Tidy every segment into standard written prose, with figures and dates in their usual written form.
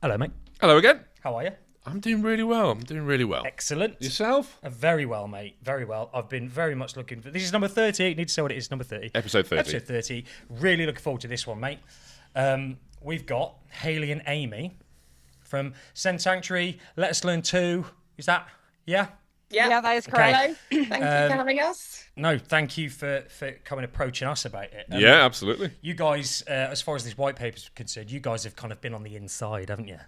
Hello, mate. Hello again. How are you? I'm doing really well. Excellent. Yourself? Very well, mate. Very well. I've been very much looking for... This is number 30. You need to say what it is. Number 30. Episode 30. Episode 30. Really looking forward to this one, mate. We've got Hayley and Amy from Send Sanctuary, Let Us Learn 2. Is that... Yeah? Yeah, that is correct. Hello. Thank you for having us. No, thank you for coming approaching us about it. Yeah, absolutely. You guys, as far as this white paper is concerned, you guys have kind of been on the inside, haven't you?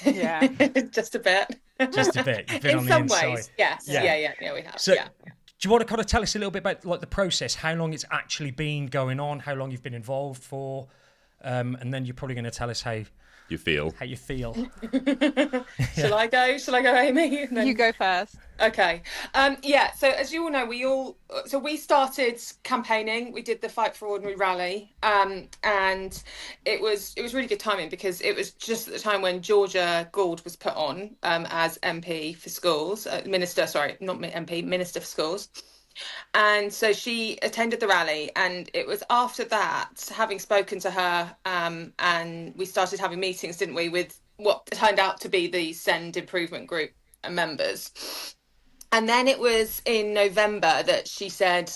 Yeah. Just a bit. Just a bit. You've been In on the some inside. ways, yes. Yeah, we have. So, yeah. do you want to kind of tell us a little bit about like the process, how long it's actually been going on, how long you've been involved for, and then you're probably going to tell us how You feel. you feel. Shall I go, Amy? And then... You go first. Okay. So as you all know, we started campaigning. We did the Fight for Ordinary rally, and it was really good timing because it was just at the time when Georgia Gould was put on as MP for schools, Minister for schools. And so she attended the rally, and it was after that, having spoken to her, and we started having meetings, didn't we, with what turned out to be the Send Improvement Group members. And then it was in November that she said,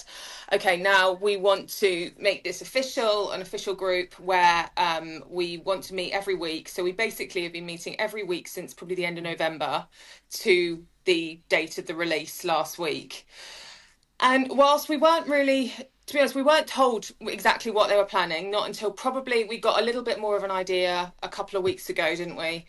okay, now we want to make this an official group where we want to meet every week. So we basically have been meeting every week since probably the end of November to the date of the release last week. And whilst we weren't really, to be honest, we weren't told exactly what they were planning, not until probably we got a little bit more of an idea a couple of weeks ago, didn't we?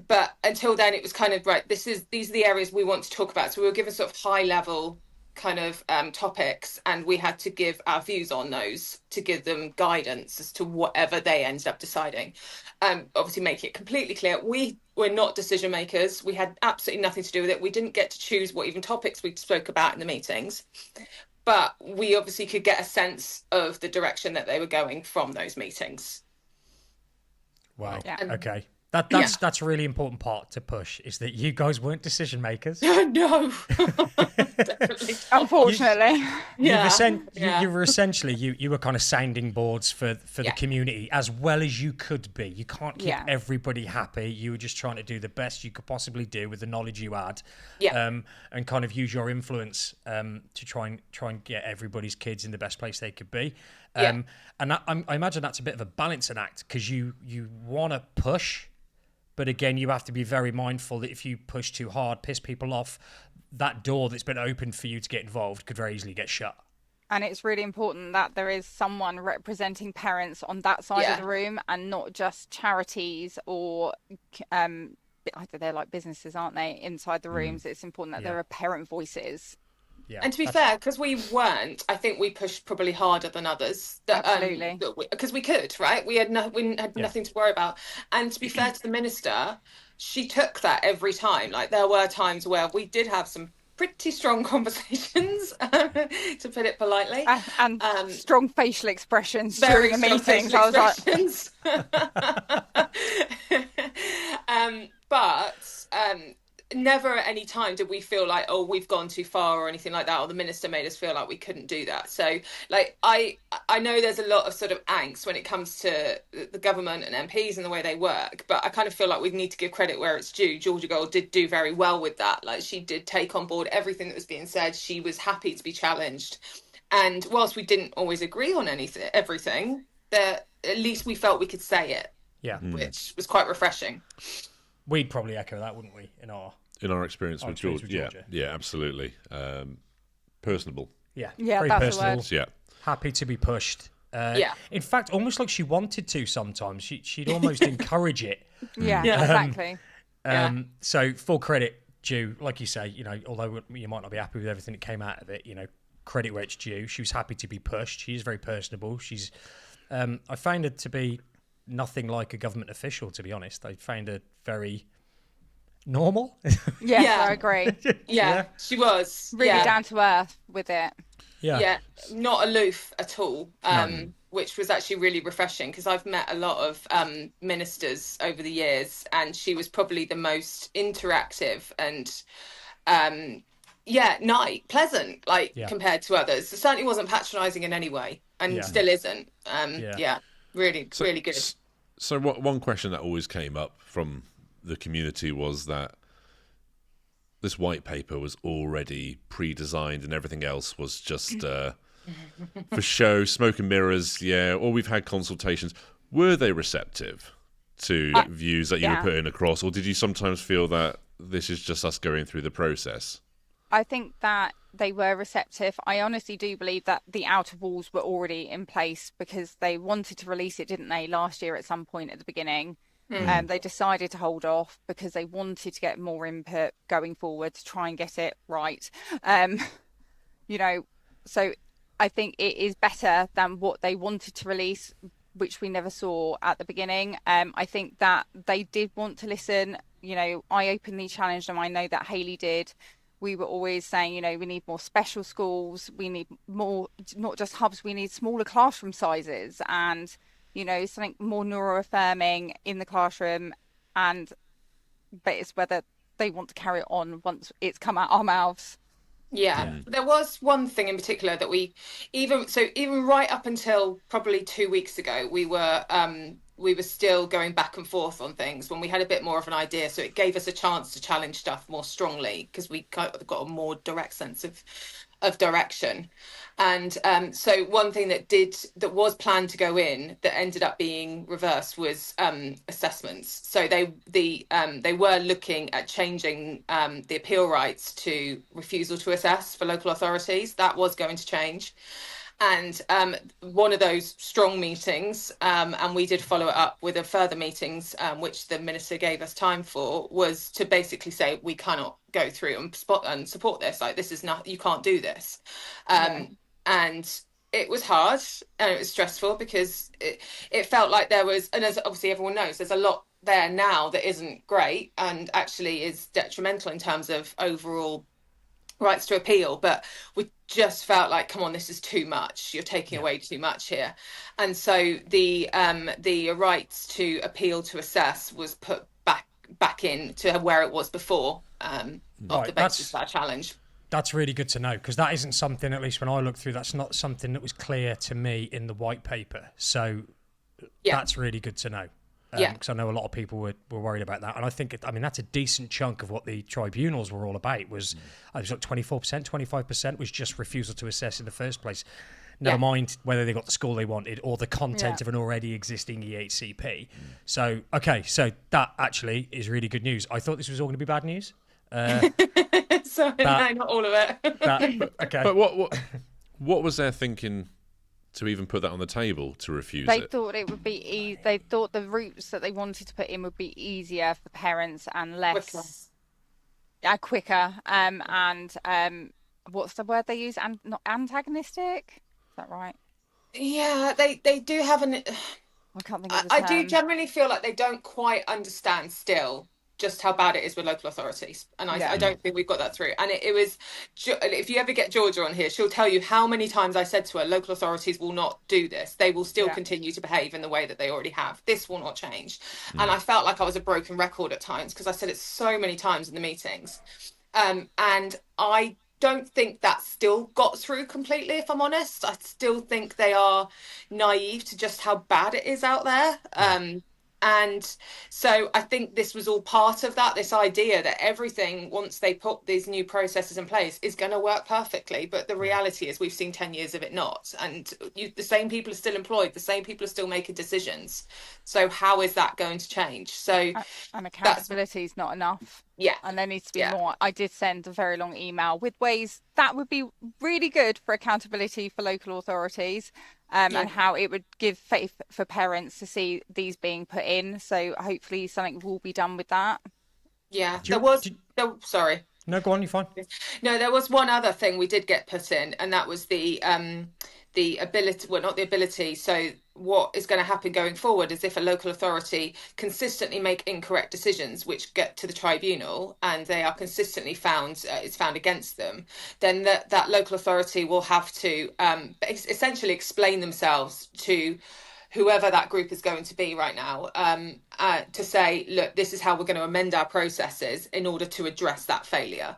But until then, it was kind of, right, these are the areas we want to talk about. So we were given sort of high level kind of topics, and we had to give our views on those to give them guidance as to whatever they ended up deciding. Obviously, make it completely clear, we were not decision makers. We had absolutely nothing to do with it. We didn't get to choose what even topics we spoke about in the meetings. But we obviously could get a sense of the direction that they were going from those meetings. Wow. Yeah. Okay. That's a really important part to push, is that you guys weren't decision makers. No, definitely. Unfortunately. You were essentially you were kind of sounding boards for the community as well as you could be. You can't keep everybody happy. You were just trying to do the best you could possibly do with the knowledge you had, and kind of use your influence to try and get everybody's kids in the best place they could be. And I imagine that's a bit of a balancing act, because you want to push. But again, you have to be very mindful that if you push too hard, piss people off, that door that's been opened for you to get involved could very easily get shut. And it's really important that there is someone representing parents on that side of the room, and not just charities or they're like businesses, aren't they, inside the rooms. It's important that there are parent voices. Yeah, and to be fair, because we weren't, I think we pushed probably harder than others. Absolutely. Because we could, right? We had nothing to worry about. And to be fair to the minister, she took that every time. Like, there were times where we did have some pretty strong conversations, to put it politely. And strong facial expressions very during the meetings. I was like... never at any time did we feel like, oh, we've gone too far or anything like that, or the minister made us feel like we couldn't do that. So, like, I know there's a lot of sort of angst when it comes to the government and MPs and the way they work, but I kind of feel like we need to give credit where it's due. Georgia Gould did do very well with that. Like, she did take on board everything that was being said. She was happy to be challenged. And whilst we didn't always agree on everything, at least we felt we could say it. Yeah. Which was quite refreshing. We'd probably echo that, wouldn't we, in our experience with Georgia. Yeah, absolutely. Personable. Yeah, very that's personable. The word. Yeah, happy to be pushed. In fact, almost like she wanted to. Sometimes she'd almost encourage it. Yeah, exactly. So full credit due, like you say. Although you might not be happy with everything that came out of it, credit where it's due. She was happy to be pushed. She is very personable. She's. I found her to be nothing like a government official, to be honest. I found her very normal. I agree. Yeah, she was really down to earth with it. Yeah, not aloof at all. Which was actually really refreshing, because I've met a lot of ministers over the years, and she was probably the most interactive and pleasant, compared to others. It certainly wasn't patronising in any way, and still isn't. Really good. So one question that always came up from the community was that this white paper was already pre-designed and everything else was just for show, smoke and mirrors. Yeah, or we've had consultations. Were they receptive to views that you were putting across, or did you sometimes feel that this is just us going through the process? I think that they were receptive. I honestly do believe that the outer walls were already in place because they wanted to release it, didn't they, last year at some point at the beginning. They decided to hold off because they wanted to get more input going forward to try and get it right. So I think it is better than what they wanted to release, which we never saw at the beginning. I think that they did want to listen. I openly challenged them. I know that Hayley did. We were always saying, we need more special schools. We need more, not just hubs, we need smaller classroom sizes and, something more neuroaffirming in the classroom. But it's whether they want to carry it on once it's come out our mouths. Yeah, there was one thing in particular that we even right up until probably 2 weeks ago, we were still going back and forth on things when we had a bit more of an idea. So it gave us a chance to challenge stuff more strongly because we got a more direct sense of direction. And so one thing that was planned to go in that ended up being reversed was assessments. So they were looking at changing the appeal rights to refusal to assess for local authorities. That was going to change. And one of those strong meetings, and we did follow it up with a further meetings, which the minister gave us time for, was to basically say we cannot go through and support this. Like, this is not, you can't do this. And it was hard and it was stressful because it felt like there was, and as obviously everyone knows, there's a lot there now that isn't great and actually is detrimental in terms of overall rights to appeal, but we just felt like, come on, this is too much. You're taking away too much here. And so the rights to appeal to assess was put back in to where it was before on the basis of that challenge. That's really good to know, because that isn't something, at least when I looked through, that's not something that was clear to me in the white paper. So that's really good to know. Because I know a lot of people were worried about that. And I think, that's a decent chunk of what the tribunals were all about was, I was like 24%, 25% was just refusal to assess in the first place. Never mind whether they got the school they wanted or the content of an already existing EHCP. So, so that actually is really good news. I thought this was all going to be bad news. So, no, not all of it. Okay. But what was their thinking to even put that on the table to refuse they it? Thought it would be they thought the routes that they wanted to put in would be easier for parents and less quicker. What's the word they use? And not antagonistic? Is that right? Yeah, they do have an. I can't think of the term. I do generally feel like they don't quite understand still just how bad it is with local authorities, and I don't think we've got that through. And it was, if you ever get Georgia on here, she'll tell you how many times I said to her, local authorities will not do this. They will still continue to behave in the way that they already have. This will not change. And I felt like I was a broken record at times because I said it so many times in the meetings, and I don't think that still got through completely, if I'm honest. I still think they are naive to just how bad it is out there. And so I think this was all part of that, this idea that everything, once they put these new processes in place, is going to work perfectly. But the reality is we've seen 10 years of it not. And the same people are still employed. The same people are still making decisions. So how is that going to change? So and accountability is not enough. Yeah. And there needs to be more. I did send a very long email with ways that would be really good for accountability for local authorities. And how it would give faith for parents to see these being put in. So hopefully something will be done with that. Yeah, sorry. No, go on, you're fine. No, there was one other thing we did get put in, and that was the ability, well, not the ability. So what is going to happen going forward is if a local authority consistently make incorrect decisions which get to the tribunal and they are consistently found, it's found against them, then that local authority will have to essentially explain themselves to whoever that group is going to be right now, to say, look, this is how we're going to amend our processes in order to address that failure.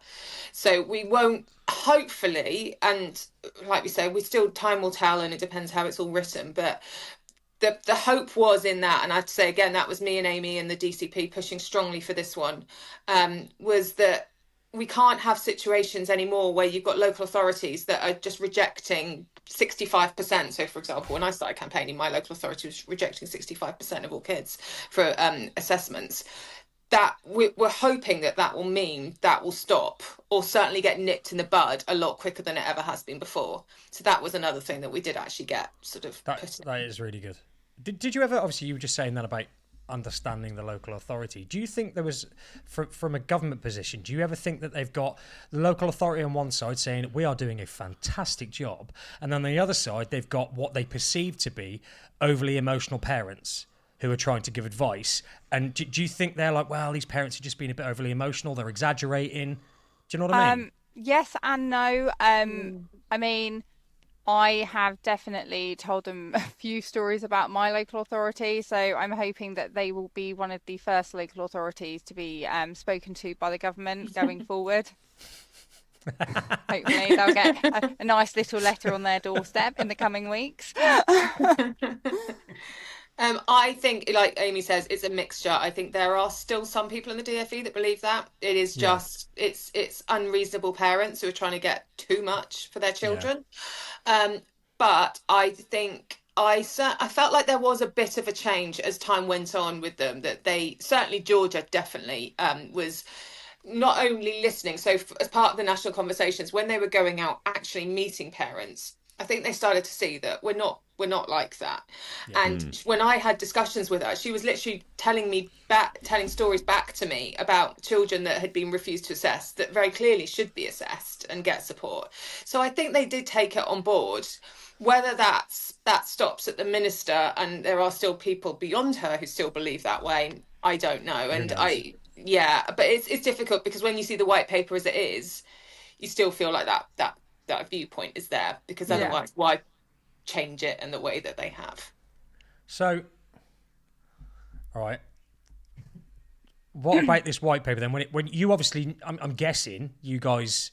So we won't, hopefully, and like we say, time will tell and it depends how it's all written, but the hope was in that, and I'd say again, that was me and Amy and the DCP pushing strongly for this one, was that we can't have situations anymore where you've got local authorities that are just rejecting 65%. So, for example, when I started campaigning, my local authority was rejecting 65% of all kids for assessments. That we're hoping that will mean that will stop, or certainly get nipped in the bud a lot quicker than it ever has been before. So that was another thing that we did actually get sort of that is really good. Did you ever, obviously you were just saying that about understanding the local authority, do you think there was, from a government position, do you ever think that they've got the local authority on one side saying we are doing a fantastic job, and on the other side they've got what they perceive to be overly emotional parents who are trying to give advice, and do you think they're like, well, these parents are just being a bit overly emotional, they're exaggerating? Do you know what I mean? Yes and no. I mean, I have definitely told them a few stories about my local authority, so I'm hoping that they will be one of the first local authorities to be spoken to by the government going forward. Hopefully they'll get a nice little letter on their doorstep in the coming weeks. I think, like Amy says, it's a mixture. I think there are still some people in the DfE that believe that it is just it's unreasonable parents who are trying to get too much for their children. But I think I felt like there was a bit of a change as time went on with them, that they, certainly Georgia definitely was not only listening. So as part of the national conversations, when they were going out actually meeting parents, I think they started to see that we're not like that. And when I had discussions with her, she was literally telling stories back to me about children that had been refused to assess, that very clearly should be assessed and get support. So I think they did take it on board. Whether that stops at the minister and there are still people beyond her who still believe that way, I don't know. And but it's difficult, because when you see the white paper as it is, you still feel like that viewpoint is there, because otherwise why change it in the way that they have? So, all right, what about this white paper then? When you obviously, I'm guessing you guys,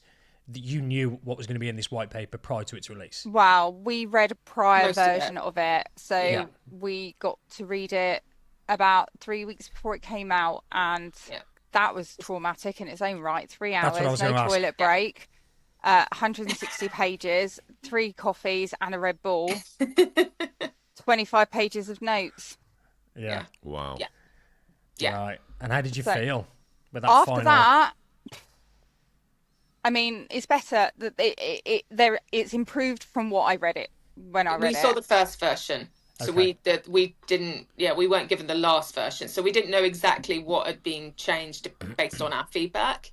you knew what was going to be in this white paper prior to its release. Wow, we read a prior version of it, so we got to read it about 3 weeks before it came out, and that was traumatic in its own right. 3 hours, no toilet break. 160 pages, 3 coffees and a Red Bull, 25 pages of notes. Yeah. Wow. Yeah. Right. And how did you feel with that after that? I mean, it's better that it's improved from what I read it when I read it. We saw the first version. So we weren't given the last version. So we didn't know exactly what had been changed based on our feedback.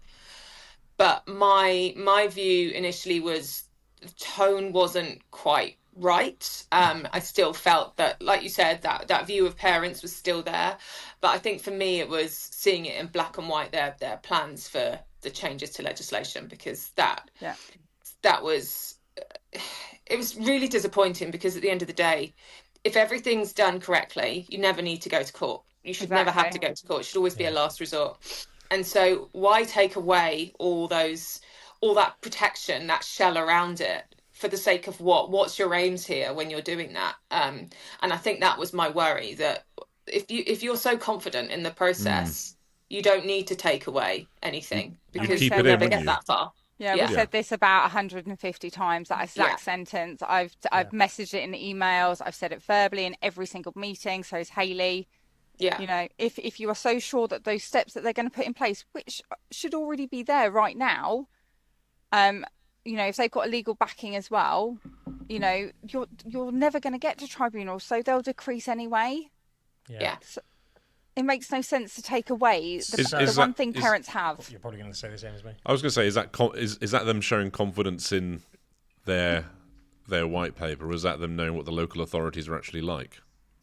But my view initially was the tone wasn't quite right. I still felt that, like you said, that view of parents was still there. But I think for me, it was seeing it in black and white, their plans for the changes to legislation, because that was, it was really disappointing, because at the end of the day, if everything's done correctly, you never need to go to court. You should never have to go to court. It should always be a last resort. And so why take away all that protection, that shell around it, for the sake of what? What's your aims here when you're doing that? And I think that was my worry, that if you're so confident in the process, you don't need to take away anything, because you'll never get that far. Yeah, we said this about 150 times, that exact sentence. I've messaged it in the emails. I've said it verbally in every single meeting. So is Hayley. Yeah. You know, if you are so sure that those steps that they're going to put in place, which should already be there right now, you know, if they've got a legal backing as well, you know, you're never going to get to tribunals, so they'll decrease anyway. Yeah. So it makes no sense to take away the one thing parents have. You're probably going to say the same as me. I was going to say, is that them showing confidence in their white paper, or is that them knowing what the local authorities are actually like?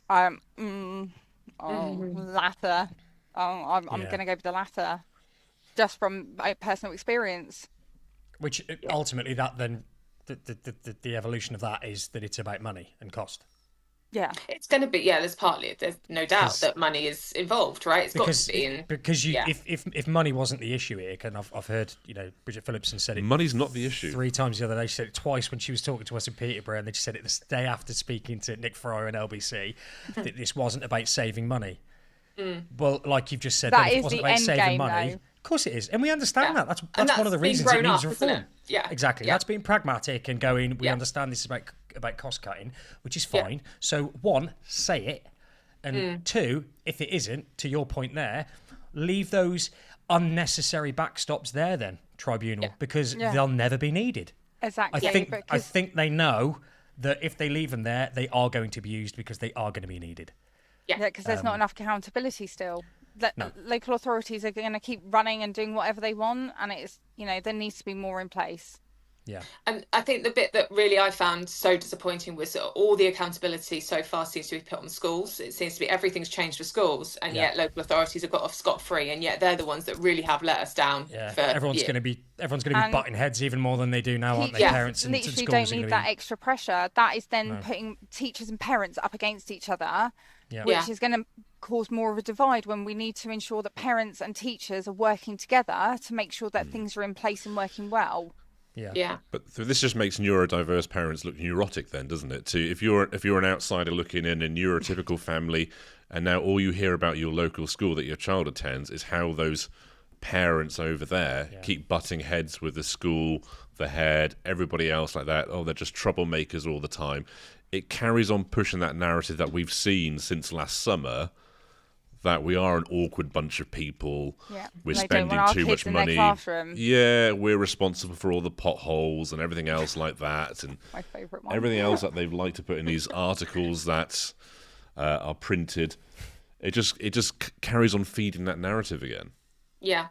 Latter. I'm going to go with the latter, just from my personal experience. Which ultimately, that then the evolution of that is that it's about money and cost. Yeah, it's going to be. Yeah, there's no doubt that money is involved, right? It's got to be. Because if money wasn't the issue here, and I've heard, Bridget Phillipson said it. Money's not the issue. 3 times the other day. She said it twice when she was talking to us in Peterborough, and then she said it the day after speaking to Nick Fryer and LBC that this wasn't about saving money. Well, like you've just said, that it is wasn't the about end saving game, money. though. Of course it is, and we understand that. That's one of the being reasons it grown needs up, reform. isn't it? Yeah, exactly. Yeah. That's being pragmatic and going. We understand this is about cost cutting, which is fine. So 1, say it, and 2, if it isn't, to your point there, leave those unnecessary backstops there. Then tribunal because they'll never be needed. Exactly. I think they know that if they leave them there, they are going to be used because they are going to be needed. Yeah, because there's not enough accountability still. No. Local authorities are going to keep running and doing whatever they want, and it's there needs to be more in place. Yeah. And I think the bit that really I found so disappointing was all the accountability so far seems to be put on schools. It seems to be everything's changed for schools, and yet local authorities have got off scot-free, and yet they're the ones that really have let us down. Yeah. Everyone's going to be butting heads even more than they do now, aren't they? Parents and literally schools don't need that extra pressure. That is then putting teachers and parents up against each other, which is going to cause more of a divide when we need to ensure that parents and teachers are working together to make sure that things are in place and working well. Yeah. But this just makes neurodiverse parents look neurotic then, doesn't it? If you're an outsider looking in a neurotypical family, and now all you hear about your local school that your child attends is how those parents over there keep butting heads with the school, the head, everybody else like that. Oh, they're just troublemakers all the time. It carries on pushing that narrative that we've seen since last summer, that we are an awkward bunch of people. Yeah. We're They spending don't want our too kids much in their money. classroom. Yeah, we're responsible for all the potholes and everything else like that, and My favourite one. everything else that they've liked to put in these articles that are printed. It just carries on feeding that narrative again. Yeah.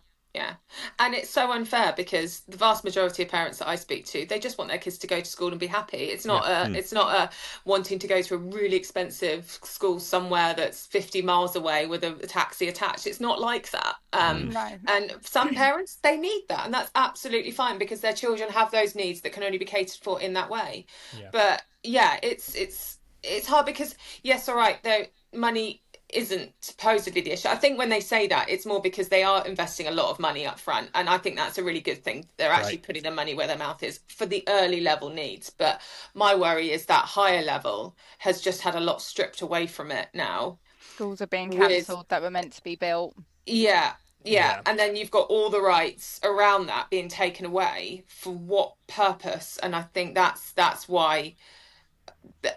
And it's so unfair because the vast majority of parents that I speak to, they just want their kids to go to school and be happy. It's not it's not a wanting to go to a really expensive school somewhere that's 50 miles away with a taxi attached. It's not like that. No. And some parents, they need that, and that's absolutely fine because their children have those needs that can only be catered for in that way. But it's hard because yes, all right, the money isn't supposedly the issue. I think when they say that, it's more because they are investing a lot of money up front, and I think that's a really good thing. They're actually putting their money where their mouth is for the early level needs. But my worry is that higher level has just had a lot stripped away from it now. Schools are being cancelled that were meant to be built. Yeah. And then you've got all the rights around that being taken away. For what purpose? And I think that's why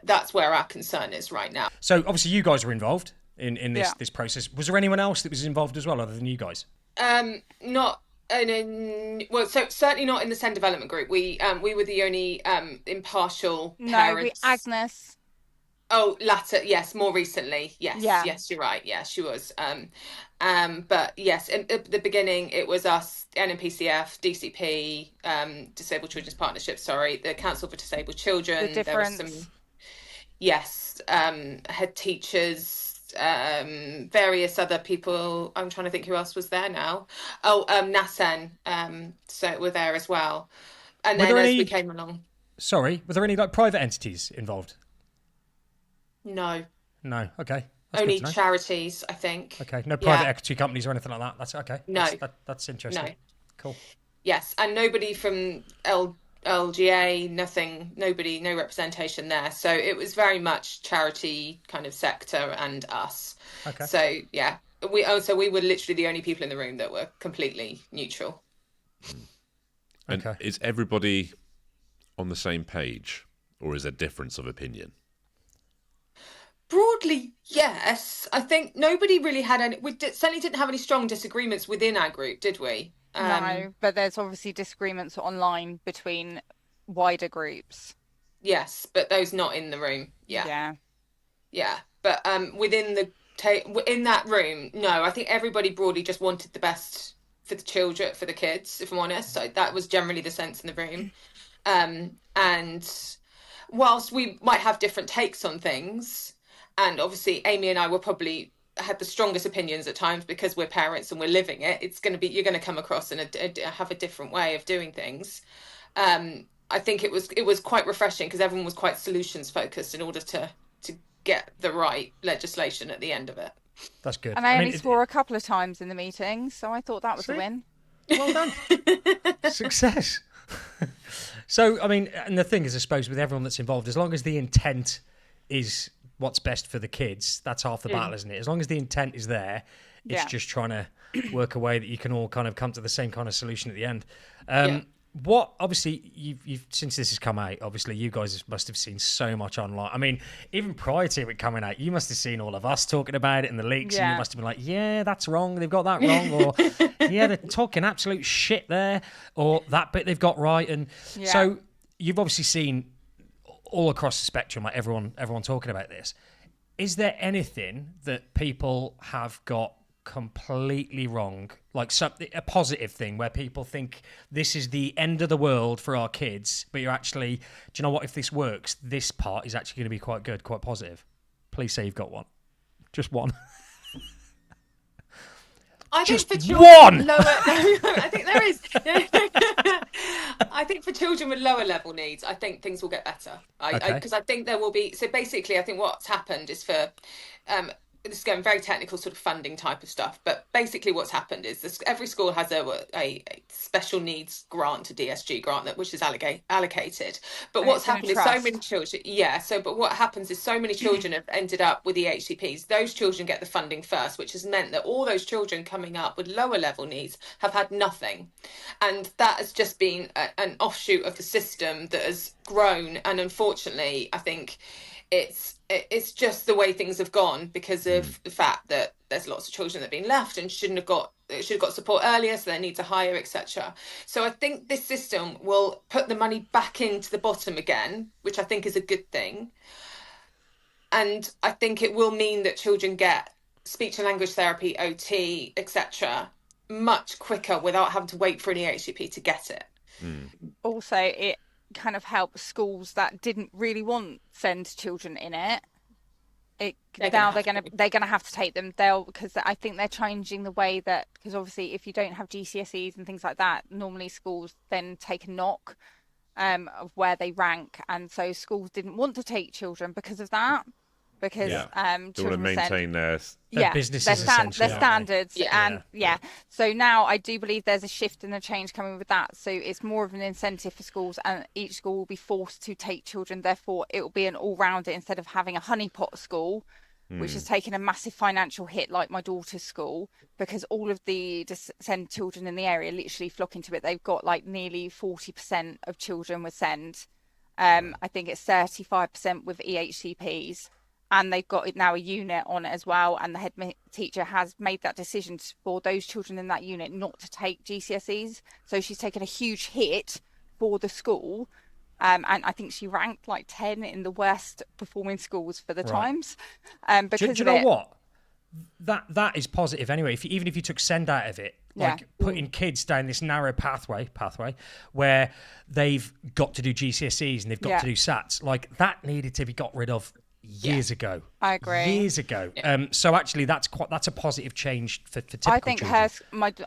that's where our concern is right now. So obviously you guys were involved in this process. Was there anyone else that was involved as well other than you guys? Not well, so certainly not in the SEND development group. We were the only impartial parents. No, Agnes. Oh, latter, yes, more recently, yes, you're right, yes, she was. But yes, at the beginning it was us, NMPCF, DCP, Disabled Children's Partnership, the Council for Disabled Children. The difference. There was some, head teachers, various other people. I'm trying to think who else was there now. NASEN, so we're there as well. And then as we came along. Sorry, were there any private entities involved? No, okay. That's only charities, I think. Okay, no private equity companies or anything like that. That's okay. No, that's interesting. No, cool. Yes, and nobody from LGA, nothing, nobody, no representation there. So it was very much charity kind of sector and us. Okay. So yeah, we were literally the only people in the room that were completely neutral. And is everybody on the same page, or is there difference of opinion? Broadly, yes. I think nobody really had any. We certainly didn't have any strong disagreements within our group, did we? No, but there's obviously disagreements online between wider groups. Yes, but those not in the room. Yeah. But within in that room, no. I think everybody broadly just wanted the best for the children, for the kids. If I'm honest, so that was generally the sense in the room. And whilst we might have different takes on things. And obviously, Amy and I were probably had the strongest opinions at times because we're parents and we're living it. It's going to be you're going to come across and have a different way of doing things. I think it was quite refreshing because everyone was quite solutions focused in order to get the right legislation at the end of it. That's good. And I only swore a couple of times in the meeting, so I thought that was a win. Well done. Success. So, I mean, and the thing is, I suppose, with everyone that's involved, as long as the intent is what's best for the kids, that's half the battle, isn't it? As long as the intent is there, it's just trying to work a way that you can all kind of come to the same kind of solution at the end. What, obviously, you've since this has come out, obviously, you guys must have seen so much online. I mean, even prior to it coming out, you must have seen all of us talking about it in the leaks, and you must have been like, yeah, that's wrong, they've got that wrong, or yeah, they're talking absolute shit there, or that bit they've got right. And so you've obviously seen all across the spectrum, like everyone talking about this. Is there anything that people have got completely wrong, like something, a positive thing where people think this is the end of the world for our kids, but you're actually, do you know what, if this works, this part is actually going to be quite good, quite positive? Please say you've got one. Just one. I think for children I think there is. I think for children with lower level needs, I think things will get better. Because I think there will be. So basically, I think what's happened is for. This is going very technical sort of funding type of stuff, but basically what's happened is this, every school has a special needs grant, a DSG grant, which is allocated. But what's happened is so many children, but what happens is so many children have ended up with EHCPs. Those children get the funding first, which has meant that all those children coming up with lower level needs have had nothing. And that has just been an offshoot of the system that has grown. And unfortunately, I think it's just the way things have gone because of the fact that there's lots of children that have been left and should have got support earlier, so their needs are higher, etc. So I think this system will put the money back into the bottom again, which I think is a good thing. And I think it will mean that children get speech and language therapy, OT, etc. much quicker without having to wait for an EHCP to get it. Also, it kind of help schools that didn't really want send children in it. They're gonna have to take them. Because I think they're changing the way that, because obviously if you don't have GCSEs and things like that, normally schools then take a knock of where they rank, and so schools didn't want to take children because of that. Because they want to maintain their businesses, their standards, So now I do believe there's a shift and a change coming with that. So it's more of an incentive for schools, and each school will be forced to take children. Therefore, it will be an all-rounder instead of having a honeypot school, which has taken a massive financial hit, like my daughter's school, because all of the SEND children in the area literally flock into it. They've got like nearly 40% of children with SEND. I think it's 35% with EHCPs. And they've got now a unit on it as well. And the head teacher has made that decision for those children in that unit not to take GCSEs. So she's taken a huge hit for the school. And I think she ranked like 10 in the worst performing schools for the Times. Because do you know what? That is positive anyway. Even if you took SEND out of it, like putting kids down this narrow pathway where they've got to do GCSEs and they've got to do SATs, like that needed to be got rid of years ago. I agree. Years ago. So actually, that's a positive change for typical I think children.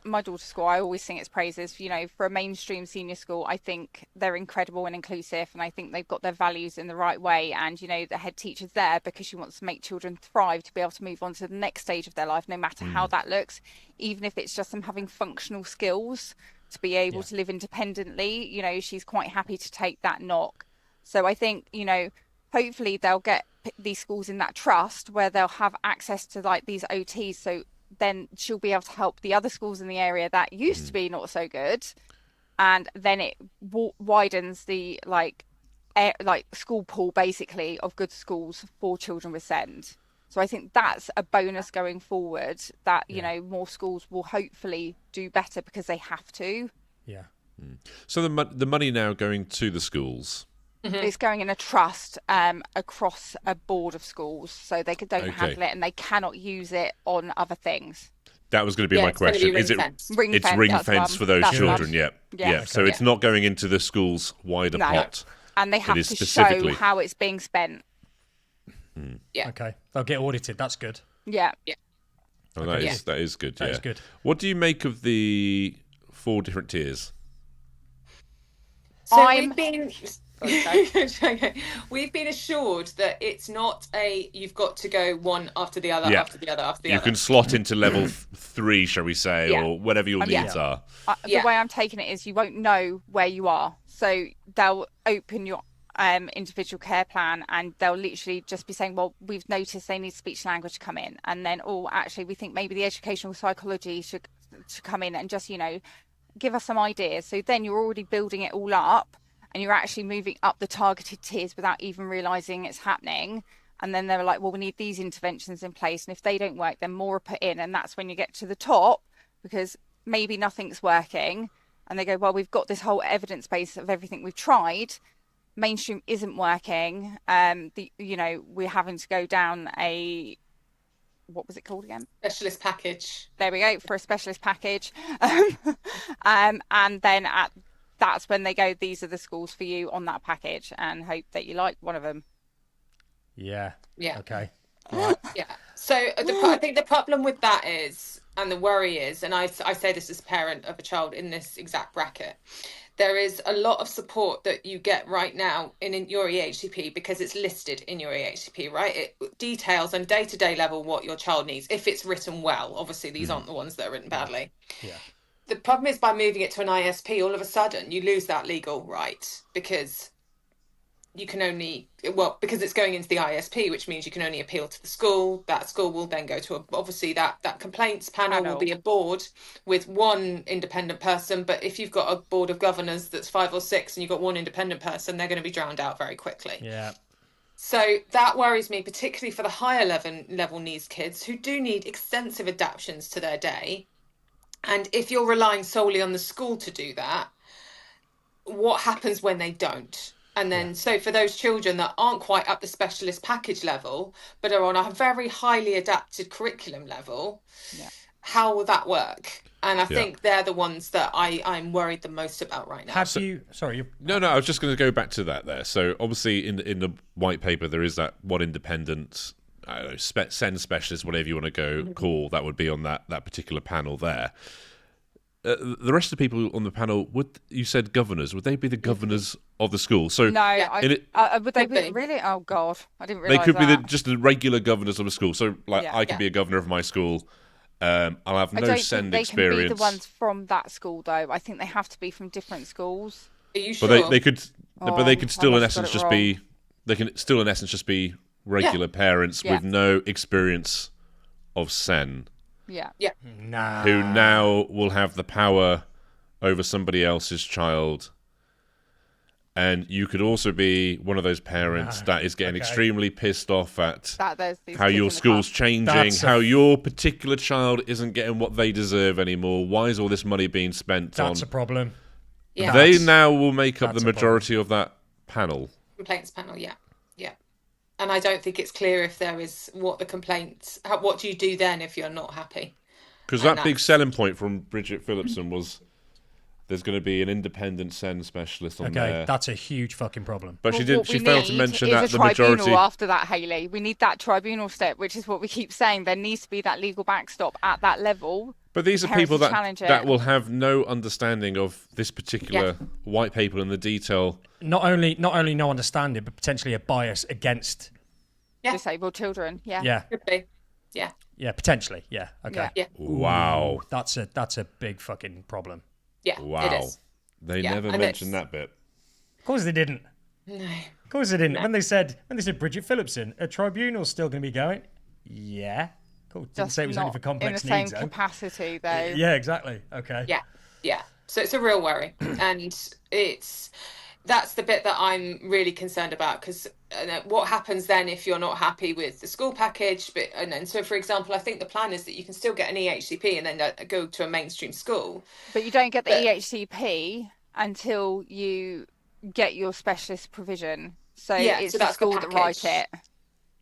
my daughter's school, I always sing its praises. You know, for a mainstream senior school, I think they're incredible and inclusive, and I think they've got their values in the right way. And you know, the head teacher's there because she wants to make children thrive to be able to move on to the next stage of their life, no matter how that looks, even if it's just them having functional skills to be able to live independently. You know, she's quite happy to take that knock. So I think, you know, hopefully they'll get these schools in that trust where they'll have access to like these OTs, so then she'll be able to help the other schools in the area that used to be not so good, and then it widens the like school pool basically of good schools for children with SEND. So I think that's a bonus going forward, that you know, more schools will hopefully do better because they have to. So the money now going to the schools, it's going in a trust across a board of schools, so they don't handle it and they cannot use it on other things. That was going to be my question. Is it it's ring fence for those children? Yeah. So it's not going into the school's wider pot. And they have to show how it's being spent. Okay. They'll get audited. That's good. Yeah. Oh, that is good. That is good. What do you make of the 4 different tiers? So we've been... Sorry. We've been assured that it's not you've got to go one after the other, after the other, after the other. You can slot into level 3, shall we say, or whatever your needs are. The way I'm taking it is you won't know where you are. So they'll open your individual care plan and they'll literally just be saying, well, we've noticed they need speech language to come in. And then, actually, we think maybe the educational psychology should come in and just, give us some ideas. So then you're already building it all up and you're actually moving up the targeted tiers without even realizing it's happening. And then they're like, well, we need these interventions in place. And if they don't work, then more are put in. And that's when you get to the top, because maybe nothing's working. And they go, well, we've got this whole evidence base of everything we've tried. Mainstream isn't working. We're having to go down what was it called again? Specialist package. There we go, for a specialist package. And then that's when they go, these are the schools for you on that package, and hope that you like one of them. Yeah. Okay. Right. Yeah. So I think the problem with that is, and the worry is, and I say this as a parent of a child in this exact bracket, there is a lot of support that you get right now in your EHCP because it's listed in your EHCP, right? It details on day-to-day level what your child needs, if it's written well. Obviously, these aren't the ones that are written badly. Yeah. The problem is, by moving it to an ISP, all of a sudden you lose that legal right, because you can only, because it's going into the ISP, which means you can only appeal to the school. That school will then go to obviously that complaints panel will be a board with one independent person. But if you've got a board of governors that's 5 or 6 and you've got one independent person, they're going to be drowned out very quickly. Yeah. So that worries me, particularly for the higher level needs kids who do need extensive adaptations to their day. And if you're relying solely on the school to do that, what happens when they don't? And then, so for those children that aren't quite at the specialist package level, but are on a very highly adapted curriculum level, how will that work? And I think they're the ones that I'm worried the most about right now. No, I was just going to go back to that there. So obviously in the white paper, there is that one independent, I don't know, SEND specialist, whatever you want to call, that would be on that particular panel there. The rest of the people on the panel, you said governors, would they be the governors of the school? So no, would they be really? Oh God, I didn't realise they could be just the regular governors of the school. So I could be a governor of my school. I'll have no SEND experience. They can be the ones from that school, though. I think they have to be from different schools. Are you sure? But they could still in essence just be. They can still in essence just be regular parents with no experience of SEN. Yeah. Nah. Who now will have the power over somebody else's child. And you could also be one of those parents that is getting extremely pissed off at how your school's changing, how your particular child isn't getting what they deserve anymore. Why is all this money being spent on? That's a problem. Yeah. They now will make up the majority of that panel. Complaints panel, yeah. And I don't think it's clear if there is what the complaints. What do you do then if you're not happy? Because that big selling point from Bridget Phillipson was there's going to be an independent SEND specialist on there. Okay, that's a huge fucking problem. But she failed to mention that the majority. After that, Hayley, we need that tribunal step, which is what we keep saying. There needs to be that legal backstop at that level. But these are people that will have no understanding of this particular white paper and the detail. Not only no understanding, but potentially a bias against disabled children. Yeah. Could be. Yeah, potentially. Yeah. Okay. Yeah. Wow. That's a big fucking problem. Yeah. Wow. It is. They never mentioned that bit. Of course they didn't. No. Of course they didn't. No. When they said Bridget Phillipson, a tribunal's still going to be going. Yeah. Cool. Didn't say it was only for complex needs. In the same capacity, though. Yeah, exactly. Okay. Yeah. So it's a real worry, and that's the bit that I'm really concerned about, because what happens then if you're not happy with the school package? So, for example, I think the plan is that you can still get an EHCP and then go to a mainstream school. But you don't get the EHCP until you get your specialist provision. So it's the school that write it.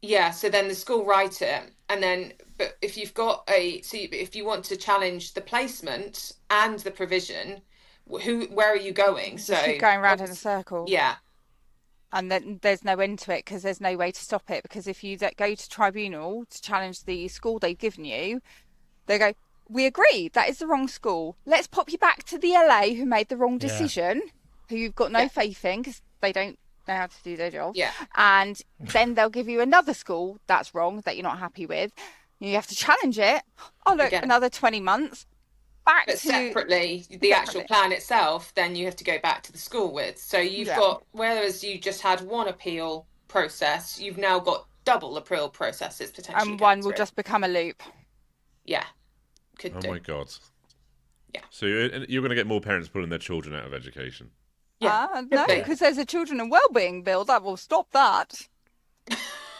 Yeah, so then the school write it, and then, but if you've got if you want to challenge the placement and the provision, where are you going? So keep going round in a circle. Yeah. And then there's no end to it, because there's no way to stop it. Because if you go to tribunal to challenge the school they've given you, they go, we agree, that is the wrong school. Let's pop you back to the LA who made the wrong decision, who you've got no faith in, because they don't know how to do their job. Yeah. And then they'll give you another school that's wrong, that you're not happy with. You have to challenge it. Oh, look, another 20 months. But separately, the actual plan itself, then you have to go back to the school with. So you've got, whereas you just had one appeal process, you've now got double appeal processes potentially. And one will just become a loop. Yeah. My God. Yeah. So you're going to get more parents pulling their children out of education. Yeah. No, because there's a Children and Wellbeing Bill that will stop that.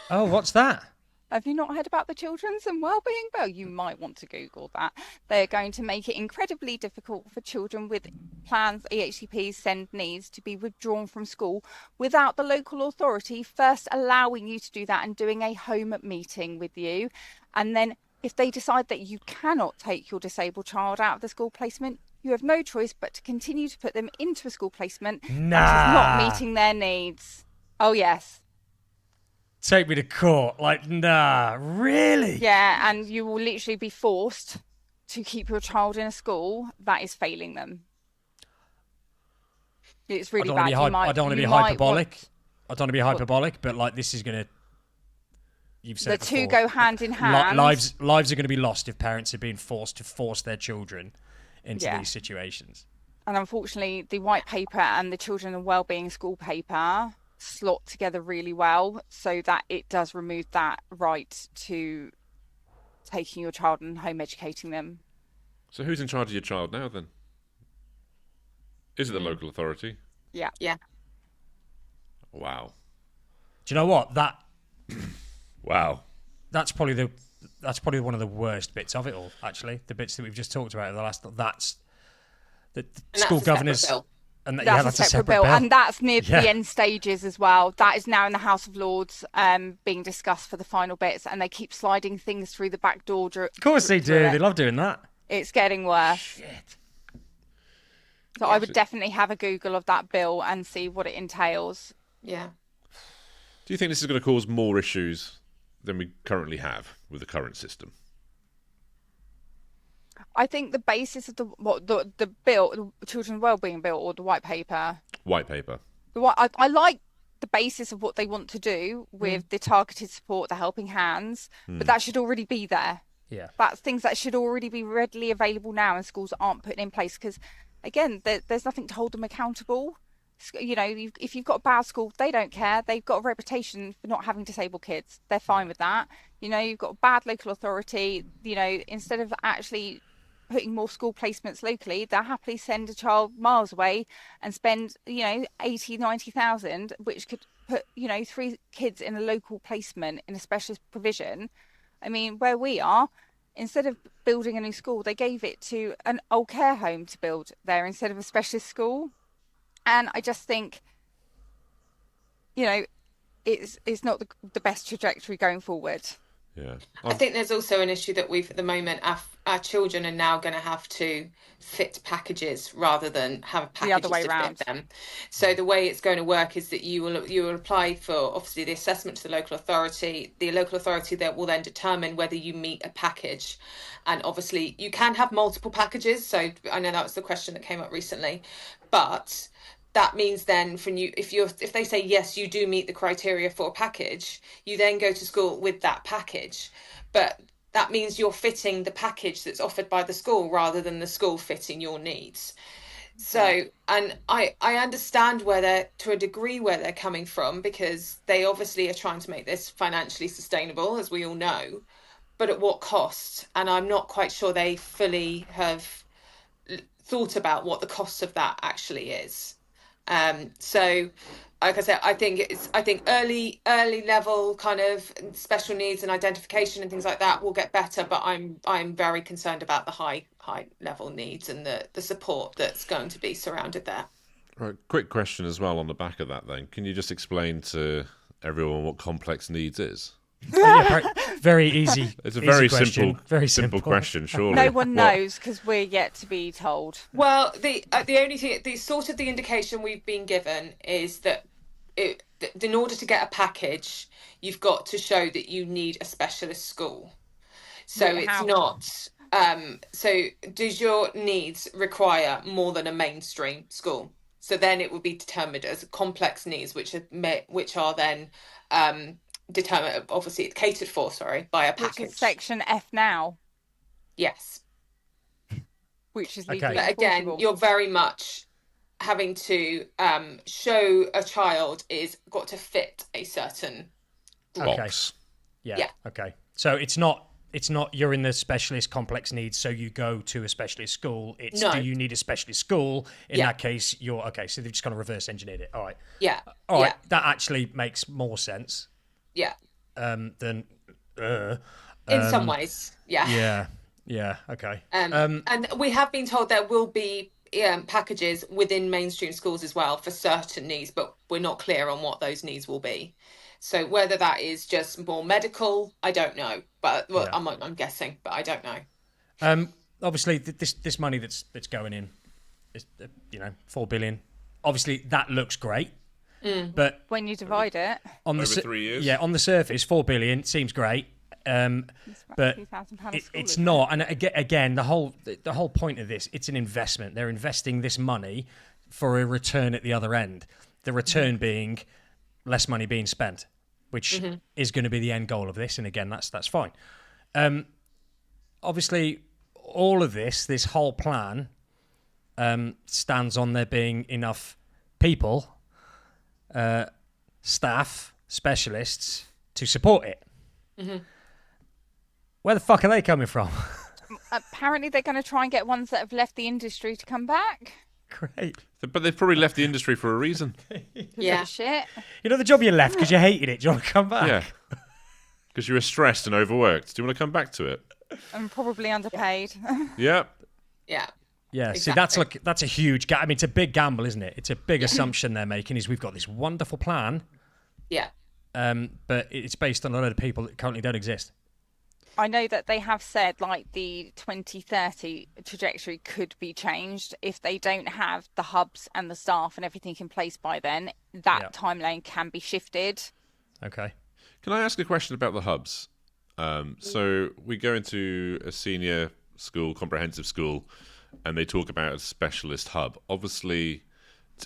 Oh, what's that? Have you not heard about the Children's and Wellbeing Bill? You might want to Google that. They're going to make it incredibly difficult for children with plans, EHCPs, SEND needs to be withdrawn from school without the local authority first allowing you to do that and doing a home meeting with you. And then if they decide that you cannot take your disabled child out of the school placement, you have no choice but to continue to put them into a school placement that is not meeting their needs. Oh, yes. Take me to court. Like, nah, really? Yeah, and you will literally be forced to keep your child in a school that is failing them. It's really bad. I don't want to be hyperbolic. I don't want to be hyperbolic, but like this is going to... You've said the two go hand in hand. Lives are going to be lost if parents are being forced to force their children into these situations. And unfortunately, the white paper and the Children and Wellbeing school paper slot together really well so that it does remove that right to taking your child and home educating them. So who's in charge of your child now then? Is it the local authority? Yeah. Wow. Do you know what? Wow. That's probably one of the worst bits of it all, actually. The bits that we've just talked about that's the school governors. And that's a separate bill. And that's near the end stages as well. That is now in the House of Lords being discussed for the final bits, and they keep sliding things through the back door. Of course they do. They love doing that. It's getting worse. Shit. So I would definitely have a Google of that bill and see what it entails. Yeah. Do you think this is going to cause more issues than we currently have with the current system? I think the basis of the bill, the Children's Wellbeing Bill, or the white paper. I like the basis of what they want to do with the targeted support, the helping hands, but that should already be there. Yeah, that's things that should already be readily available now, and schools aren't putting in place because, again, there's nothing to hold them accountable. You know, if you've got a bad school, they don't care. They've got a reputation for not having disabled kids. They're fine with that. You know, you've got a bad local authority. You know, instead of actually putting more school placements locally, they'll happily send a child miles away and spend, 80,000-90,000, which could put, 3 kids in a local placement in a specialist provision. I mean, where we are, instead of building a new school, they gave it to an old care home to build there instead of a specialist school. And I just think, it's not the best trajectory going forward. Yeah, I think there's also an issue that at the moment, our children are now going to have to fit packages rather than have packages to fit them. So the way it's going to work is that you will apply for, obviously, the assessment to the local authority. The local authority that will then determine whether you meet a package. And obviously you can have multiple packages. So I know that was the question that came up recently, but that means then if they say yes, you do meet the criteria for a package, you then go to school with that package. But that means you're fitting the package that's offered by the school rather than the school fitting your needs. So, and I understand to a degree where they're coming from, because they obviously are trying to make this financially sustainable, as we all know, but at what cost? And I'm not quite sure they fully have thought about what the cost of that actually is. So, like I said, I think early level kind of special needs and identification and things like that will get better, but I'm very concerned about the high level needs and the support that's going to be surrounded there. Right, quick question as well on the back of that then. Can you just explain to everyone what complex needs is? Very easy. It's a very question. simple question, surely. No one knows because we're yet to be told. Well, the only thing, the indication we've been given is that in order to get a package, you've got to show that you need a specialist school. So it's not. So does your needs require more than a mainstream school? So then it would be determined as complex needs, which are then determined, obviously catered for, by a package. Which is section F now. Yes. Which is legally But again, you're very much having to show a child is got to fit a certain box. Yeah. Okay. So it's not you're in the specialist complex needs, so you go to a specialist school. It's do you need a specialist school? In that case, you're okay. So they've just kind of reverse engineered it. All right. Yeah. All right. That actually makes more sense. Yeah. Than. In some ways. Yeah. Yeah. Yeah. Okay. And we have been told there will be packages within mainstream schools as well for certain needs, but we're not clear on what those needs will be. So whether that is just more medical, I don't know. But I'm guessing, but I don't know. Obviously, this money that's going in is $4 billion. Obviously, that looks great, but when you divide it over 3 years, on the surface, $4 billion seems great. But it's not. And again, the whole point of this, it's an investment. They're investing this money for a return at the other end. The return being less money being spent, which is going to be the end goal of this. And again, that's fine. Obviously, all of this whole plan stands on there being enough people, staff, specialists to support it. Where the fuck are they coming from? Apparently, they're going to try and get ones that have left the industry to come back. Great. But they've probably left the industry for a reason. Yeah. Shit. You know the job you left because you hated it. Do you want to come back? Yeah. Because you were stressed and overworked. Do you want to come back to it? And probably underpaid. Yeah. Yeah. Yeah, exactly. See, that's a huge I mean, it's a big gamble, isn't it? It's a big assumption they're making is we've got this wonderful plan. Yeah. But it's based on a load of people that currently don't exist. I know that they have said the 2030 trajectory could be changed if they don't have the hubs and the staff and everything in place by then. That timeline can be shifted. Okay. Can I ask a question about the hubs? So we go into a senior school, comprehensive school, and they talk about a specialist hub. Obviously,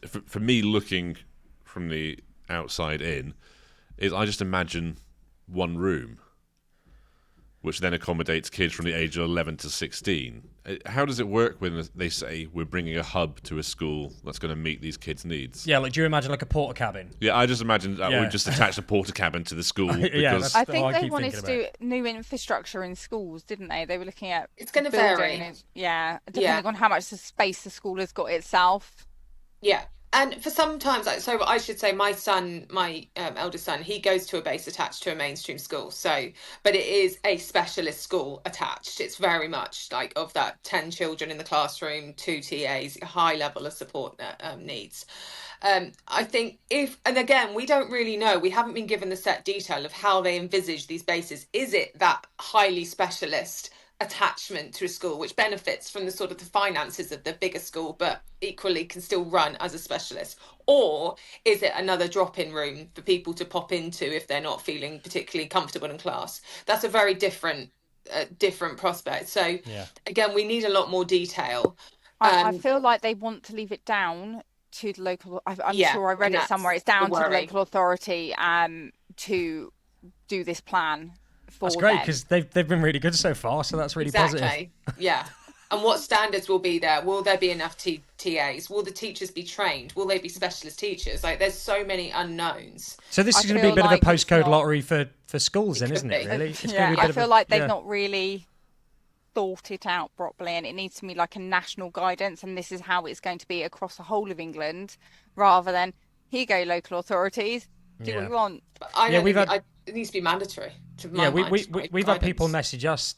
for me, looking from the outside in, I just imagine one room, which then accommodates kids from the age of 11 to 16. How does it work when they say we're bringing a hub to a school that's going to meet these kids' needs? Yeah, do you imagine like a porter cabin? Yeah, I just imagine that we just attach a porter cabin to the school. Because I think they wanted to do new infrastructure in schools, didn't they? They were looking at it's going to vary. Depending on how much the space the school has got itself. Yeah. And for sometimes, so I should say my eldest son, he goes to a base attached to a mainstream school. So, but it is a specialist school attached. It's very much of that 10 children in the classroom, 2 TAs, a high level of support needs. I think and again, we don't really know. We haven't been given the set detail of how they envisage these bases. Is it that highly specialist attachment to a school which benefits from the sort of the finances of the bigger school but equally can still run as a specialist, or is it another drop-in room for people to pop into if they're not feeling particularly comfortable in class? That's a very different prospect. So again, we need a lot more detail. I feel like they want to leave it down to the local. I'm sure I read it somewhere. It's down to the local authority to do this plan. That's great because they've been really good so far, so that's really positive. Yeah. And what standards will be there? Will there be enough TAs? Will the teachers be trained? Will they be specialist teachers? There's so many unknowns. So this is going to be a bit of a postcode lottery for schools then, isn't it, really? I feel like they've not really thought it out properly, and it needs to be like a national guidance, and this is how it's going to be across the whole of England, rather than, here you go, local authorities, do what you want. It needs to be mandatory. We've had people message us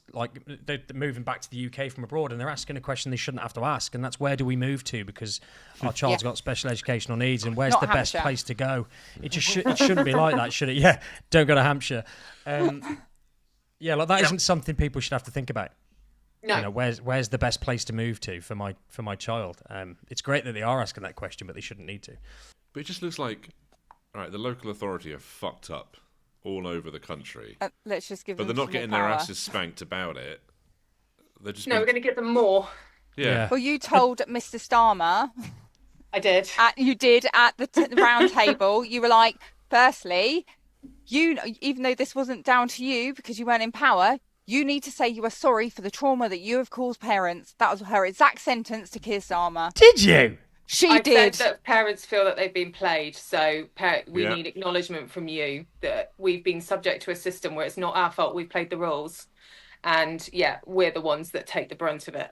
they're moving back to the UK from abroad, and they're asking a question they shouldn't have to ask, and that's where do we move to because our child's got special educational needs, and where's the best place to go? It shouldn't be like that, should it? Yeah, don't go to Hampshire. That isn't something people should have to think about. No. Where's the best place to move to for my child? It's great that they are asking that question, but they shouldn't need to. But it just looks like, all right, the local authority are fucked up all over the country. Let's just give them. But they're not getting their asses spanked about it. They're just we're going to give them more. Yeah. Well, you told Mr. Starmer I did. You did at the round table. You were like, firstly, even though this wasn't down to you because you weren't in power, you need to say you are sorry for the trauma that you have caused parents. That was her exact sentence to Keir Starmer. Did you? She did. Said that parents feel that they've been played, so we need acknowledgement from you that we've been subject to a system where it's not our fault, we've played the rules, and we're the ones that take the brunt of it,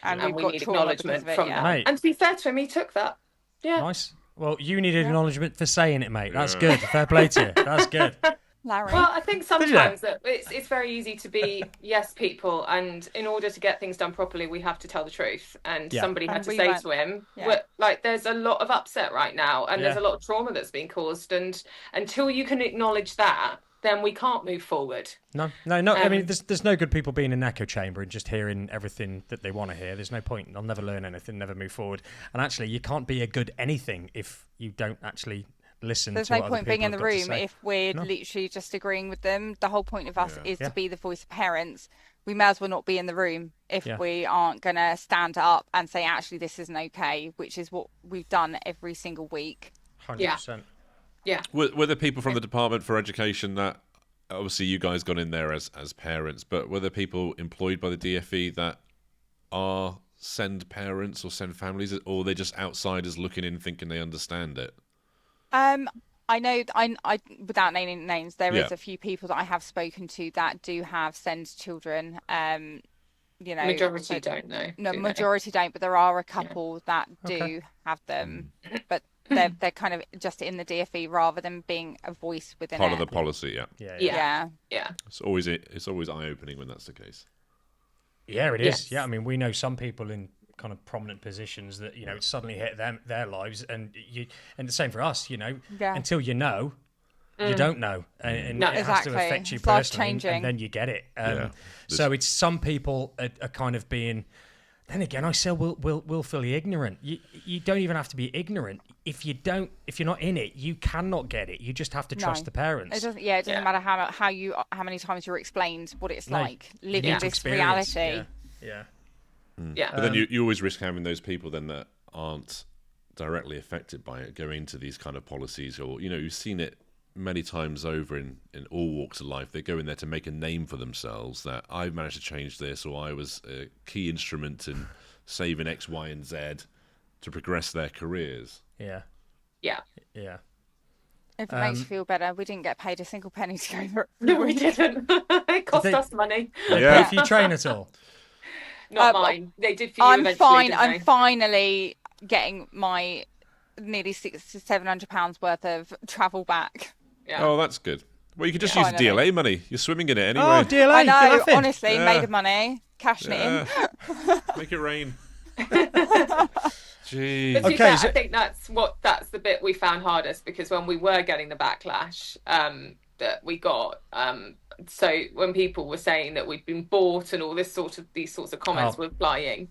and we need acknowledgement from that. And to be fair to him, he took that. Yeah. Nice. Well, you needed acknowledgement for saying it, mate. That's good. Fair play to you. That's good. Larry. Well, I think sometimes that it's very easy to be yes people, and in order to get things done properly, we have to tell the truth. And somebody had to say to him, like, there's a lot of upset right now, and there's a lot of trauma that's been caused, and until you can acknowledge that, then we can't move forward. No. I mean, there's no good people being in an echo chamber and just hearing everything that they want to hear. There's no point. They'll never learn anything, never move forward. And actually, you can't be a good anything if you don't actually listen. There's no point being in the room if we're literally just agreeing with them. The whole point of us is to be the voice of parents. We may as well not be in the room if we aren't going to stand up and say, actually, this isn't okay, which is what we've done every single week. 100%. Yeah. Were there people from the Department for Education that, obviously you guys got in there as parents, but were there people employed by the DfE that are send parents or send families, or are they just outsiders looking in thinking they understand it? I know, I without naming names, there is a few people that I have spoken to that do have send children. Majority don't know. No, majority don't, but there are a couple that do have them. But they're kind of just in the DfE rather than being a voice within part of the policy. Yeah. It's always eye-opening when that's the case. Yeah, it is. Yeah, I mean, we know some people in kind of prominent positions that it suddenly hit their lives, and the same for us. Until you know, you don't know, and it has to affect you personally, and then you get it. So it's some people are kind of being. Then again, I say willfully ignorant. You don't even have to be ignorant. If you're not in it, you cannot get it. You just have to trust the parents. It doesn't matter how many times you're explained what it's like living this reality. But then you always risk having those people then that aren't directly affected by it go into these kind of policies, or you've seen it many times over in all walks of life. They go in there to make a name for themselves, that I've managed to change this, or I was a key instrument in saving X, Y, and Z to progress their careers. Yeah. If it makes you feel better, we didn't get paid a single penny to go through. No, we didn't. It cost us money. They pay for your train at all? Not mine. They did for you eventually. I'm finally getting my nearly £600 to £700 worth of travel back. Yeah. Oh, that's good. Well, you could just use the DLA money. You're swimming in it anyway. Oh, DLA. I know, honestly, made of money. Cashing it in. Make it rain. Jeez. But I think that's the bit we found hardest, because when we were getting the backlash that we got, so when people were saying that we'd been bought and all these sorts of comments were flying,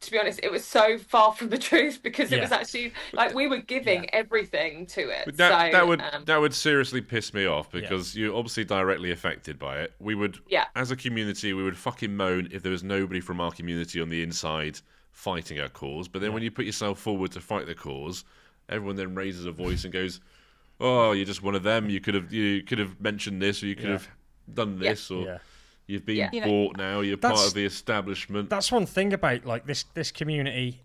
to be honest, it was so far from the truth, because it was actually like we were giving everything to it. That would seriously piss me off, because you're obviously directly affected by it. We would, as a community, we would fucking moan if there was nobody from our community on the inside fighting our cause. But then when you put yourself forward to fight the cause, everyone then raises a voice and goes, "Oh, you're just one of them. You could have mentioned this, or you could have done this, or." You've been bought now. You're part of the establishment. That's one thing about like this community.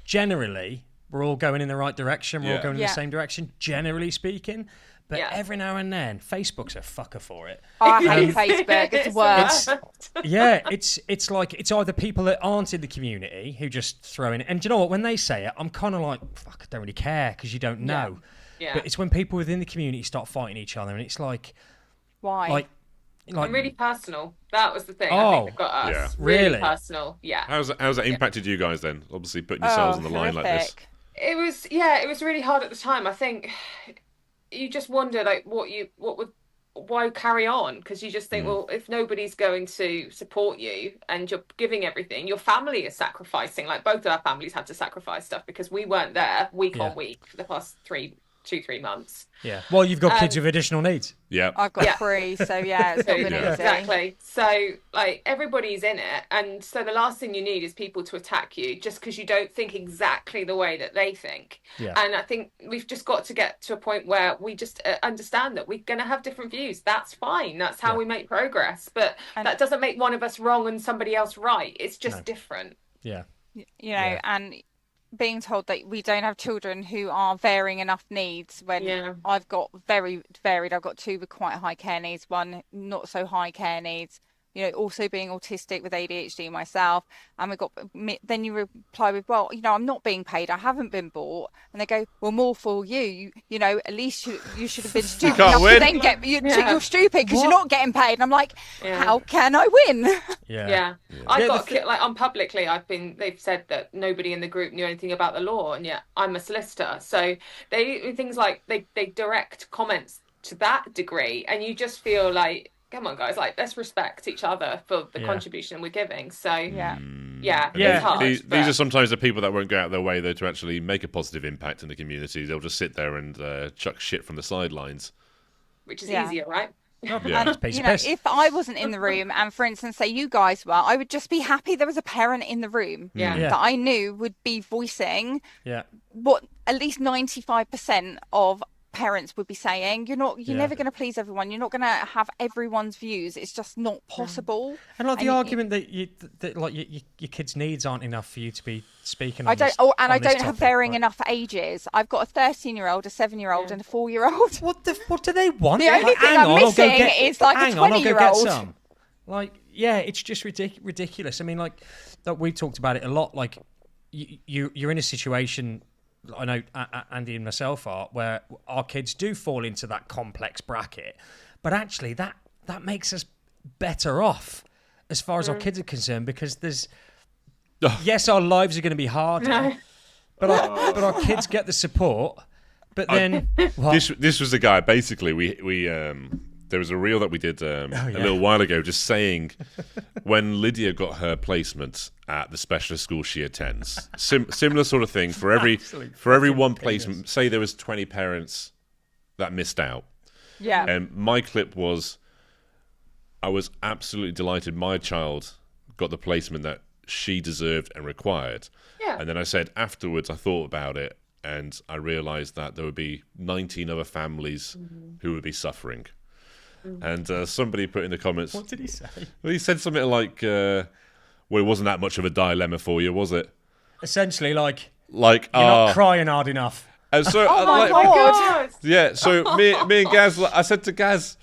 Generally, we're all going in the right direction. We're all going in the same direction, generally speaking. But every now and then, Facebook's a fucker for it. Oh, I hate Facebook. It's worse. It's like it's either people that aren't in the community who just throw in. And do you know what? When they say it, I'm kind of like, fuck, I don't really care, because you don't know. Yeah. But it's when people within the community start fighting each other, and it's like, why? Like, and really personal. That was the thing. I think they've got us. Yeah. Really personal. Yeah. How's that impacted you guys then? Obviously putting yourselves on the line like this. It was really hard at the time. I think you just wonder like why carry on? Because you just think, well, if nobody's going to support you and you're giving everything, your family is sacrificing. Like both of our families had to sacrifice stuff because we weren't there week on week for the past 3 2-3 months. Yeah. Well, you've got kids with additional needs. Yeah. I've got 3, so yeah, it's not been easy. Exactly. So like everybody's in it, and so the last thing you need is people to attack you just because you don't think exactly the way that they think. Yeah. And I think we've just got to get to a point where we just understand that we're going to have different views. That's fine. That's how we make progress. But that doesn't make one of us wrong and somebody else right. It's just different. Yeah. You know, and being told that we don't have children who are varying enough needs when I've got very varied. I've got 2 with quite high care needs, 1 not so high care needs. You know, also being autistic with ADHD myself. And then you reply with, well, you know, I'm not being paid. I haven't been bought. And they go, well, more for you. You know, at least you should have been stupid enough to then get, you're stupid because you're not getting paid. And I'm like, how can I win? Yeah. I've got, like, publicly, they've said that nobody in the group knew anything about the law. And yet I'm a solicitor. So things like they direct comments to that degree. And you just feel like, come on, guys, like, let's respect each other for the contribution we're giving. So, it's hard. These are sometimes the people that won't go out their way, though, to actually make a positive impact in the community. They'll just sit there and chuck shit from the sidelines. Which is easier, right? And, you know, if I wasn't in the room and, for instance, say you guys were, I would just be happy there was a parent in the room that I knew would be voicing what at least 95% of parents would be saying. You're never going to please everyone. You're not going to have everyone's views. It's just not possible. And like the argument that your kids' needs aren't enough for you to be speaking on. I don't have varying enough ages. I've got a 13-year-old, a 7-year-old, and a 4-year-old. What do they want? The only thing I'm missing is like a 20-year-old. Like, yeah, it's just ridiculous. I mean, like we talked about it a lot. Like, you're in a situation, I know Andy and myself are, where our kids do fall into that complex bracket, but actually that makes us better off as far as our kids are concerned, because yes, our lives are going to be harder, but our kids get the support. But then this was the guy. Basically, we there was a reel that we did a little while ago, just saying when Lydia got her placement at the specialist school she attends, similar sort of thing for every one placement. Say there was 20 parents that missed out. Yeah. And my clip was, I was absolutely delighted my child got the placement that she deserved and required. Yeah. And then I said afterwards, I thought about it, and I realised that there would be 19 other families who would be suffering. And somebody put in the comments... What did he say? Well, he said something like, well, it wasn't that much of a dilemma for you, was it? Essentially, like you're not crying hard enough. And so, oh my God! Yeah, so me and Gaz, I said to Gaz,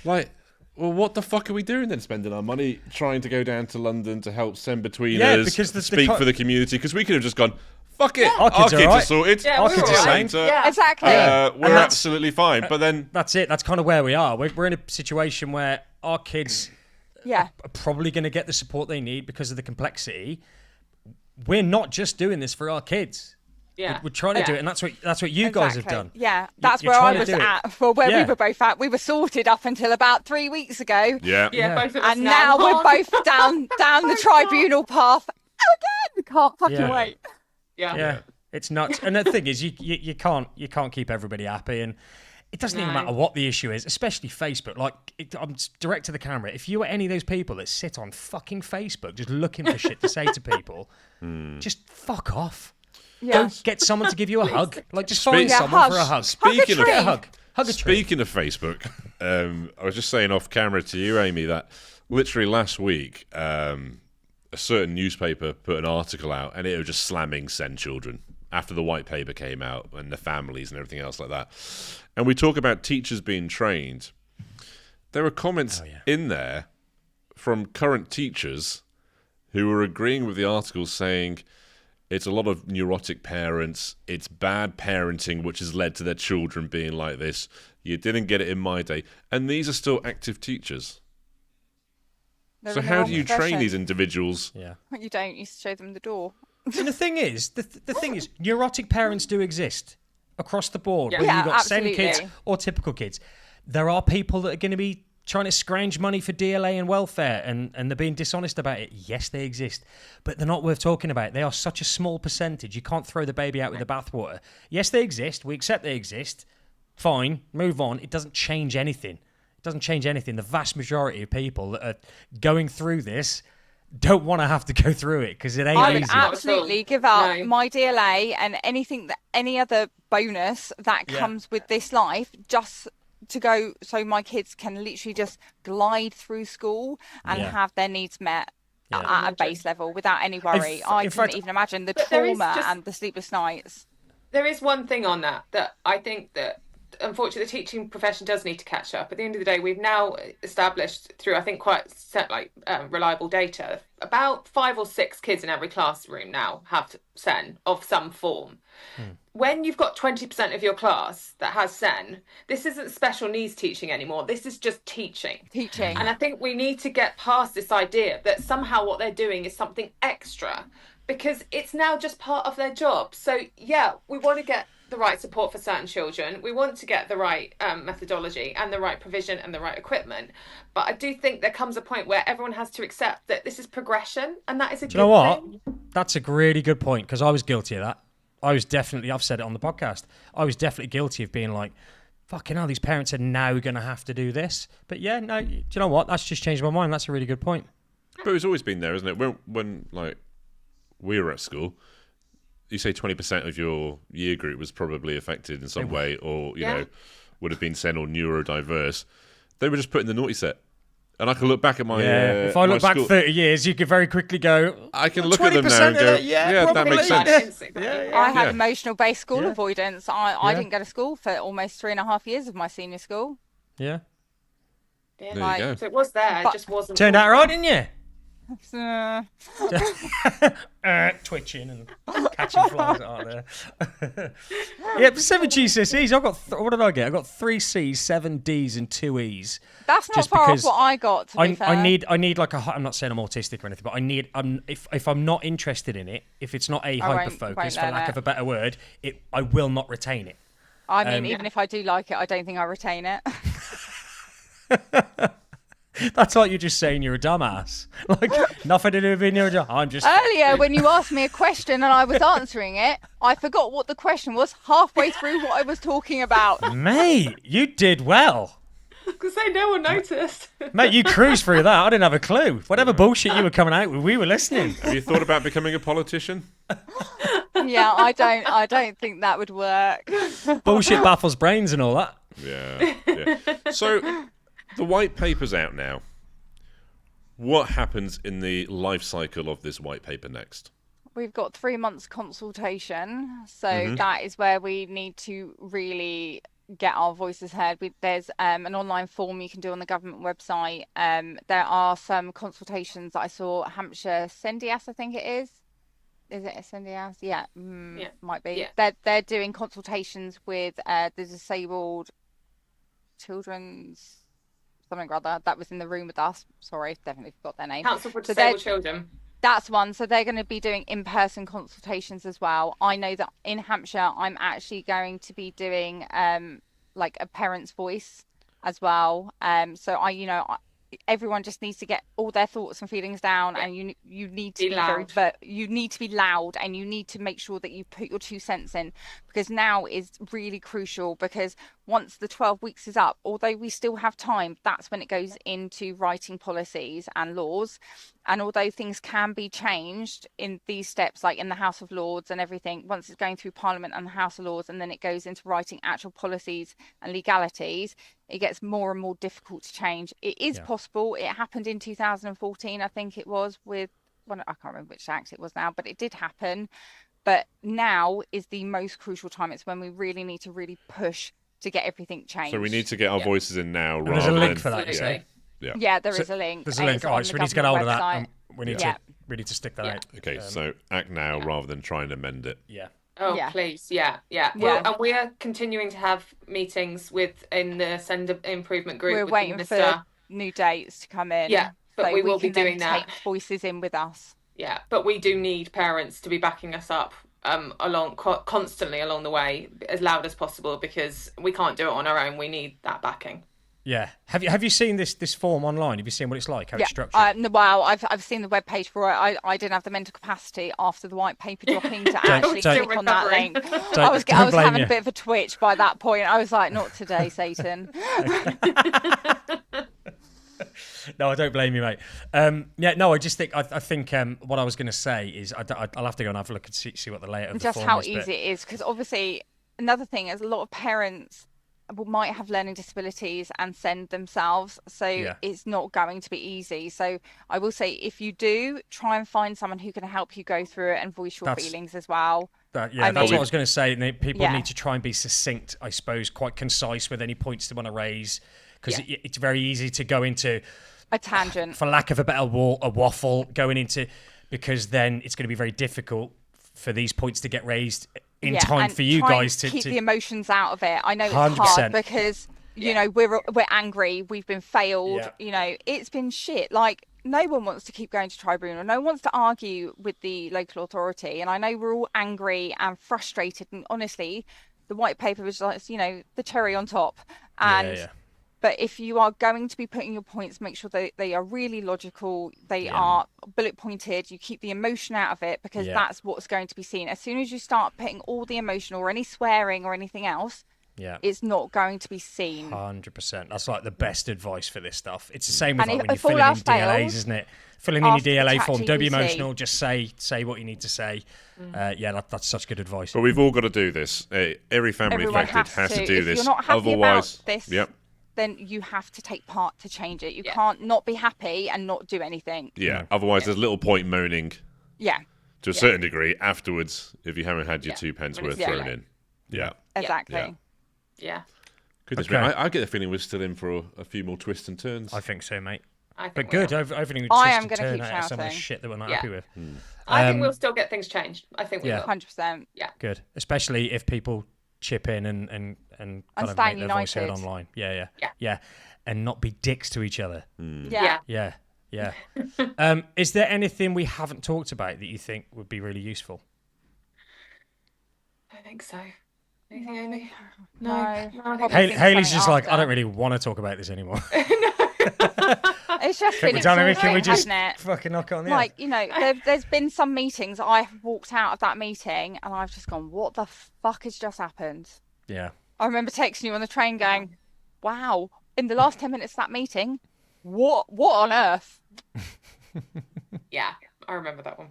like, well, what the fuck are we doing then, spending our money trying to go down to London to help send betweeners, because speak for the community? Because we could have just gone... Fuck it, our kids are sorted. Yeah, our kids are fine. Exactly. We're absolutely fine. But then that's it. That's kind of where we are. We're in a situation where our kids are probably going to get the support they need because of the complexity. We're not just doing this for our kids. Yeah, we're trying to do it, and that's what you guys have done. Yeah, that's where I was at. Well, where we were both at. We were sorted up until about 3 weeks ago. Yeah. Both of us and now we're both down the tribunal path again. Can't fucking wait. Yeah, it's nuts. And the thing is, you can't keep everybody happy, and it doesn't even matter what the issue is, especially Facebook. Like, I'm direct to the camera. If you are any of those people that sit on fucking Facebook just looking for shit to say to people, just fuck off. Yeah. Go get someone to give you a hug. Like, just find someone for a hug. Speaking of a hug. Speaking of Facebook, I was just saying off camera to you, Amy, that literally last week, a certain newspaper put an article out, and it was just slamming Send Children after the white paper came out and the families and everything else like that. And we talk about teachers being trained. There were comments in there from current teachers who were agreeing with the article, saying it's a lot of neurotic parents, it's bad parenting which has led to their children being like this. You didn't get it in my day. And these are still active teachers. So how do you train these individuals? Yeah, you don't. You show them the door. And the thing is, neurotic parents do exist across the board. Yeah. Whether you've got SEND kids or typical kids, there are people that are going to be trying to scrounge money for DLA and welfare, and they're being dishonest about it. Yes, they exist, but they're not worth talking about. They are such a small percentage. You can't throw the baby out with the bathwater. Yes, they exist. We accept they exist. Fine, move on. It doesn't change anything. It doesn't change anything. The vast majority of people that are going through this don't want to have to go through it because it ain't I would easy. absolutely give up my DLA and any other bonus that comes with this life just to go so my kids can literally just glide through school and have their needs met at a base level without any worry. I couldn't even imagine the trauma and the sleepless nights. There is one thing on that I think that unfortunately the teaching profession does need to catch up. At the end of the day, we've now established through, I think, quite reliable data, about 5 or 6 kids in every classroom now have SEN of some form. When you've got 20% of your class that has SEN, this isn't special needs teaching anymore. This is just teaching. And I think we need to get past this idea that somehow what they're doing is something extra, because it's now just part of their job. So yeah, we want to get the right support for certain children. We want to get the right methodology and the right provision and the right equipment. But I do think there comes a point where everyone has to accept that this is progression, and that is a good thing. Do you know what? That's a really good point, because I was guilty of that. I've said it on the podcast, I was definitely guilty of being like, fucking hell, these parents are now going to have to do this. But yeah, no, do you know what? That's just changed my mind. That's a really good point. But it's always been there, isn't it? When like we were at school, you say 20% of your year group was probably affected in some way, or you know, would have been SEN or neurodiverse. They were just put in the naughty set. And I can look back at my if I look back 30 years, you could very quickly go, I can look at them now and go, that makes sense. I had emotional-based school avoidance. I didn't go to school for almost 3.5 years of my senior school. Yeah. There you go. So it was there, it just wasn't. Turned out right, didn't you? Twitching and catching flies out there. But 7 GCSEs. I've got what did I get? I got 3 C's, 7 D's, and 2 E's. That's not far off what I got. To be fair. I need like I'm not saying I'm autistic or anything, but I need. If I'm not interested in it, if it's not a hyper focus, for lack of a better word, I will not retain it. I mean, even if I do like it, I don't think I retain it. That's like you're just saying you're a dumbass. Like, nothing to do with being a dumbass. I'm just... Earlier, when you asked me a question and I was answering it, I forgot what the question was halfway through what I was talking about. Mate, you did well. I was going to say, no one noticed. Mate, you cruised through that. I didn't have a clue. Whatever bullshit you were coming out with, we were listening. Have you thought about becoming a politician? Yeah, I don't think that would work. Bullshit baffles brains and all that. Yeah. So... the white paper's out now. What happens in the life cycle of this white paper next? We've got 3 months consultation. So that is where we need to really get our voices heard. There's an online form you can do on the government website. There are some consultations that I saw. Hampshire Sendias, I think it is. Is it Sendias? Yeah, might be. Yeah. They're doing consultations with the disabled children's... something or other that was in the room with us. Sorry, definitely forgot their name. Council for Disabled Children. That's one. So they're going to be doing in-person consultations as well. I know that in Hampshire, I'm actually going to be doing like a parent's voice as well. So everyone just needs to get all their thoughts and feelings down, and you need to be loud. You need to be loud, and you need to make sure that you put your 2 cents in, because now is really crucial. Because once the 12 weeks is up, although we still have time, that's when it goes into writing policies and laws. And although things can be changed in these steps, like in the House of Lords and everything, once it's going through Parliament and the House of Lords, and then it goes into writing actual policies and legalities, it gets more and more difficult to change. It is possible. It happened in 2014, I think it was, with I can't remember which act it was now, but it did happen. But now is the most crucial time. It's when we really need to really push to get everything changed. So we need to get our voices in now. And there's a link for that, you say? Yeah, there is a link. There's a link. All right, so we need to get hold of that. And we need to stick that out. Okay, so act now rather than try and amend it. Yeah. Oh, please. Yeah. Well, and we are continuing to have meetings in the Send Improvement Group. We're waiting for new dates to come in. Yeah, but so we will be doing that. Take voices in with us. Yeah, but we do need parents to be backing us up constantly along the way, as loud as possible, because we can't do it on our own. We need that backing. Yeah. Have you seen this form online? Have you seen what it's like? How it's structured? Well, I've seen the webpage for it. I didn't have the mental capacity after the white paper dropping to actually click on that link. I was having a bit of a twitch by that point. I was like, not today, Satan. No, I don't blame you, mate. I just think I think what I was going to say is I'll have to go and have a look and see what the layout of the form is. Just how easy it is, because obviously another thing is a lot of parents might have learning disabilities and send themselves, so it's not going to be easy. So I will say, if you do, try and find someone who can help you go through it and voice your feelings as well. That's what I was going to say. People need to try and be succinct, I suppose, quite concise with any points they want to raise, because it's very easy to go into a tangent, for lack of a better a waffle, going into, because then it's going to be very difficult for these points to get raised in time for you guys to keep the emotions out of it. I know it's 100%. hard because you know we're angry, we've been failed, you know, it's been shit. Like, no one wants to keep going to tribunal, no one wants to argue with the local authority, and I know we're all angry and frustrated, and honestly the white paper was like, you know, the cherry on top. And but if you are going to be putting your points, make sure they are really logical, they are bullet pointed, you keep the emotion out of it, because that's what's going to be seen. As soon as you start putting all the emotion or any swearing or anything else, it's not going to be seen. 100%. That's like the best advice for this stuff. It's the same with like when you're filling in DLAs, isn't it? Filling in your DLA form, don't be emotional, just say what you need to say. That's such good advice. But we've all got to do this. Every family affected has to do this. If you're not happy Otherwise, about this, then you have to take part to change it. You can't not be happy and not do anything. Otherwise there's little point moaning. To a certain degree afterwards, if you haven't had your 2 pence worth thrown in. Exactly. Goodness me, I get the feeling we're still in for a few more twists and turns. I think so, mate. But good. Everything I am going to keep out of some of the shit that we're not happy with. I think we'll still get things changed. I think we will. 100%. Yeah. Good. Especially if people chip in and kind of make their voice heard online. Yeah. And not be dicks to each other. Yeah. Is there anything we haven't talked about that you think would be really useful? I think so. Anything, Amy? No. Hayley's just like, I don't really want to talk about this anymore. It's just been exhausting, can we just hasn't it? Fucking knock on the Like, you know, there's been some meetings I've walked out of that meeting and I've just gone, what the fuck has just happened? Yeah. I remember texting you on the train going, wow, in the last 10 minutes of that meeting, what on earth? Yeah, I remember that one.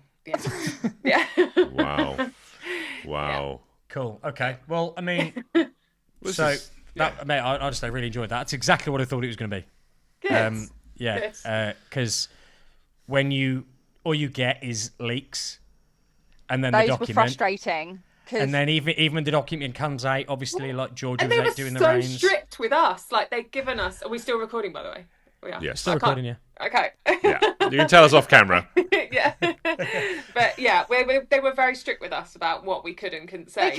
Wow. Cool. Okay. Well, I mean, mate, I just really enjoyed that. That's exactly what I thought it was going to be. Good. Because when all you get is leaks, and then those the document were frustrating. And then even when the document comes out, obviously, like Georgia was out doing the reins. reins. And they were so strict with us. Like, they'd given us... Are we still recording, by the way? We are. Yes. Still recording, yeah. Okay. Yeah. You can tell us off camera. Yeah. But, yeah, they were very strict with us about what we could and couldn't say.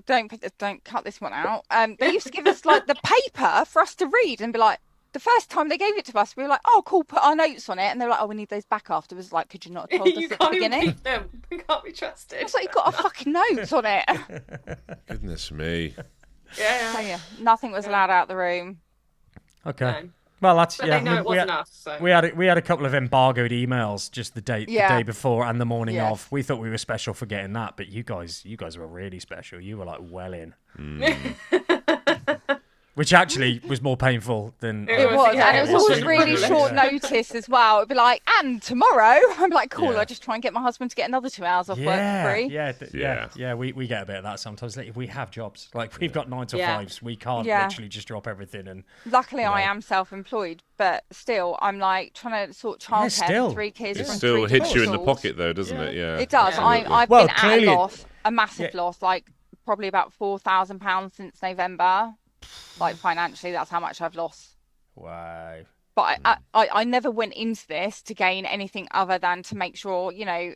Don't cut this one out. They used to give us, like, the paper for us to read and be like... The first time they gave it to us, we were like, "Oh, cool, put our notes on it." And they were like, "Oh, we need those back afterwards." Like, could you not have told us at the beginning? Read them. We can't be trusted. It's like you've got our fucking notes on it. Goodness me. So, nothing was allowed out the room. Okay. No. Well, that's But they know it wasn't us. So. We had a couple of embargoed emails just the day before and the morning of. We thought we were special for getting that, but you guys were really special. You were like well in. Which actually was more painful than... It was, and it was always really short notice as well. It'd be like, and tomorrow? I'm like, cool, I just try and get my husband to get another 2 hours off work for free. Yeah, we get a bit of that sometimes. Like, we have jobs. Like, we've got 9 to 5s. We can't literally just drop everything. And luckily, I am self-employed, but still, I'm like trying to sort childcare for 3 kids. It still hits you in the pocket, though, doesn't it? Yeah. It does. I've been at a loss, a massive loss, like probably about £4,000 since November. Like, financially, that's how much I've lost. Wow. But I never went into this to gain anything other than to make sure, you know,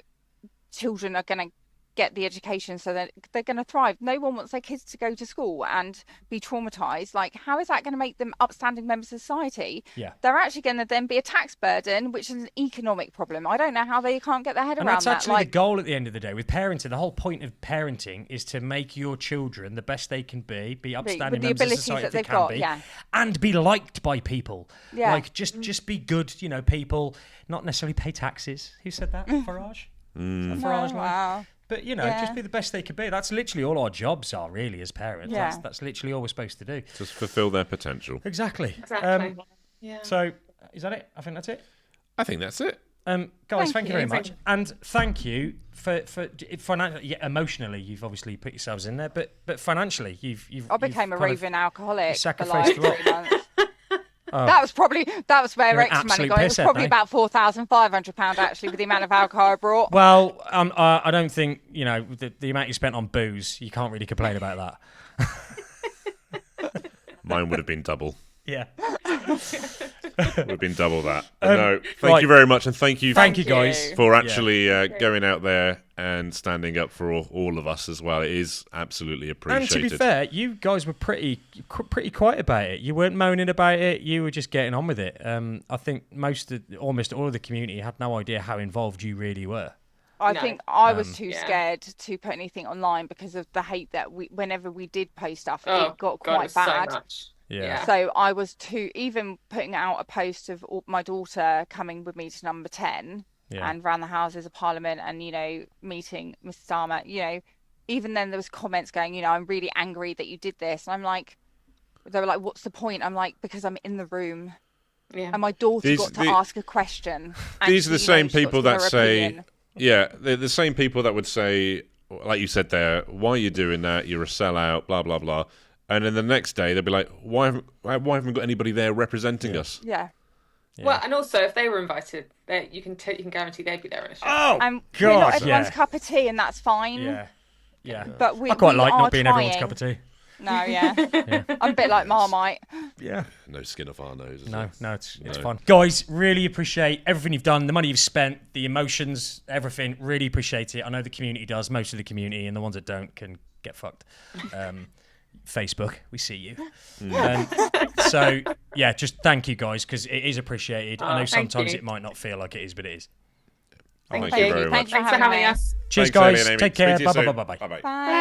children are going to get the education so that they're going to thrive. No one wants their kids to go to school and be traumatized. Like, how is that going to make them upstanding members of society? Yeah. They're actually going to then be a tax burden, which is an economic problem. I don't know how they can't get their head around that. And that's actually the goal at the end of the day with parenting. The whole point of parenting is to make your children the best they can be upstanding members of society that they can be, and be liked by people. Yeah. Like, just be good, people, not necessarily pay taxes. Who said that? Farage? Farage line? Wow. But, just be the best they could be. That's literally all our jobs are, really, as parents. Yeah. That's literally all we're supposed to do. Just fulfill their potential. Exactly. Yeah. So, is that it? I think that's it. I think that's it. Guys, thank you very much. And thank you for financially, emotionally, you've obviously put yourselves in there, but financially, I became a raving alcoholic sacrificed for like 3 months. That was where extra money got. It was probably about £4,500 actually, with the amount of alcohol I brought. Well, I don't think the amount you spent on booze. You can't really complain about that. Mine would have been double. Yeah, would have been double that. No, thank you very much, and thank you guys for actually going out there and standing up for all of us as well. It is absolutely appreciated. And to be fair, you guys were pretty quiet about it. You weren't moaning about it. You were just getting on with it. I think almost all of the community had no idea how involved you really were. I think I was too scared to put anything online because of the hate that whenever we did post stuff, it got quite bad. So much. Yeah. So I was even putting out a post of my daughter coming with me to number 10 and round the Houses of Parliament and, meeting Mr. Starmer, even then there was comments going, I'm really angry that you did this. And I'm like, they were like, what's the point? I'm like, because I'm in the room and my daughter got to ask a question. These are the same people that say, they're the same people that would say, like you said there, why are you doing that? You're a sellout, blah, blah, blah. And then the next day, they'll be like, why haven't we got anybody there representing us? Yeah. Well, and also, if they were invited, you can guarantee they'd be there in a show. Oh, God. We're not everyone's cup of tea, and that's fine. Yeah. But I quite like not being everyone's cup of tea. No, I'm a bit like Marmite. Yeah. No skin off our nose. No, it's fun. Guys, really appreciate everything you've done, the money you've spent, the emotions, everything. Really appreciate it. I know the community does, most of the community, and the ones that don't can get fucked. Facebook, we see you. So just thank you guys, because it is appreciated. I know sometimes it might not feel like it is, but it is. Thank you very much. Thanks for having us. Cheers, guys. Take care. Bye.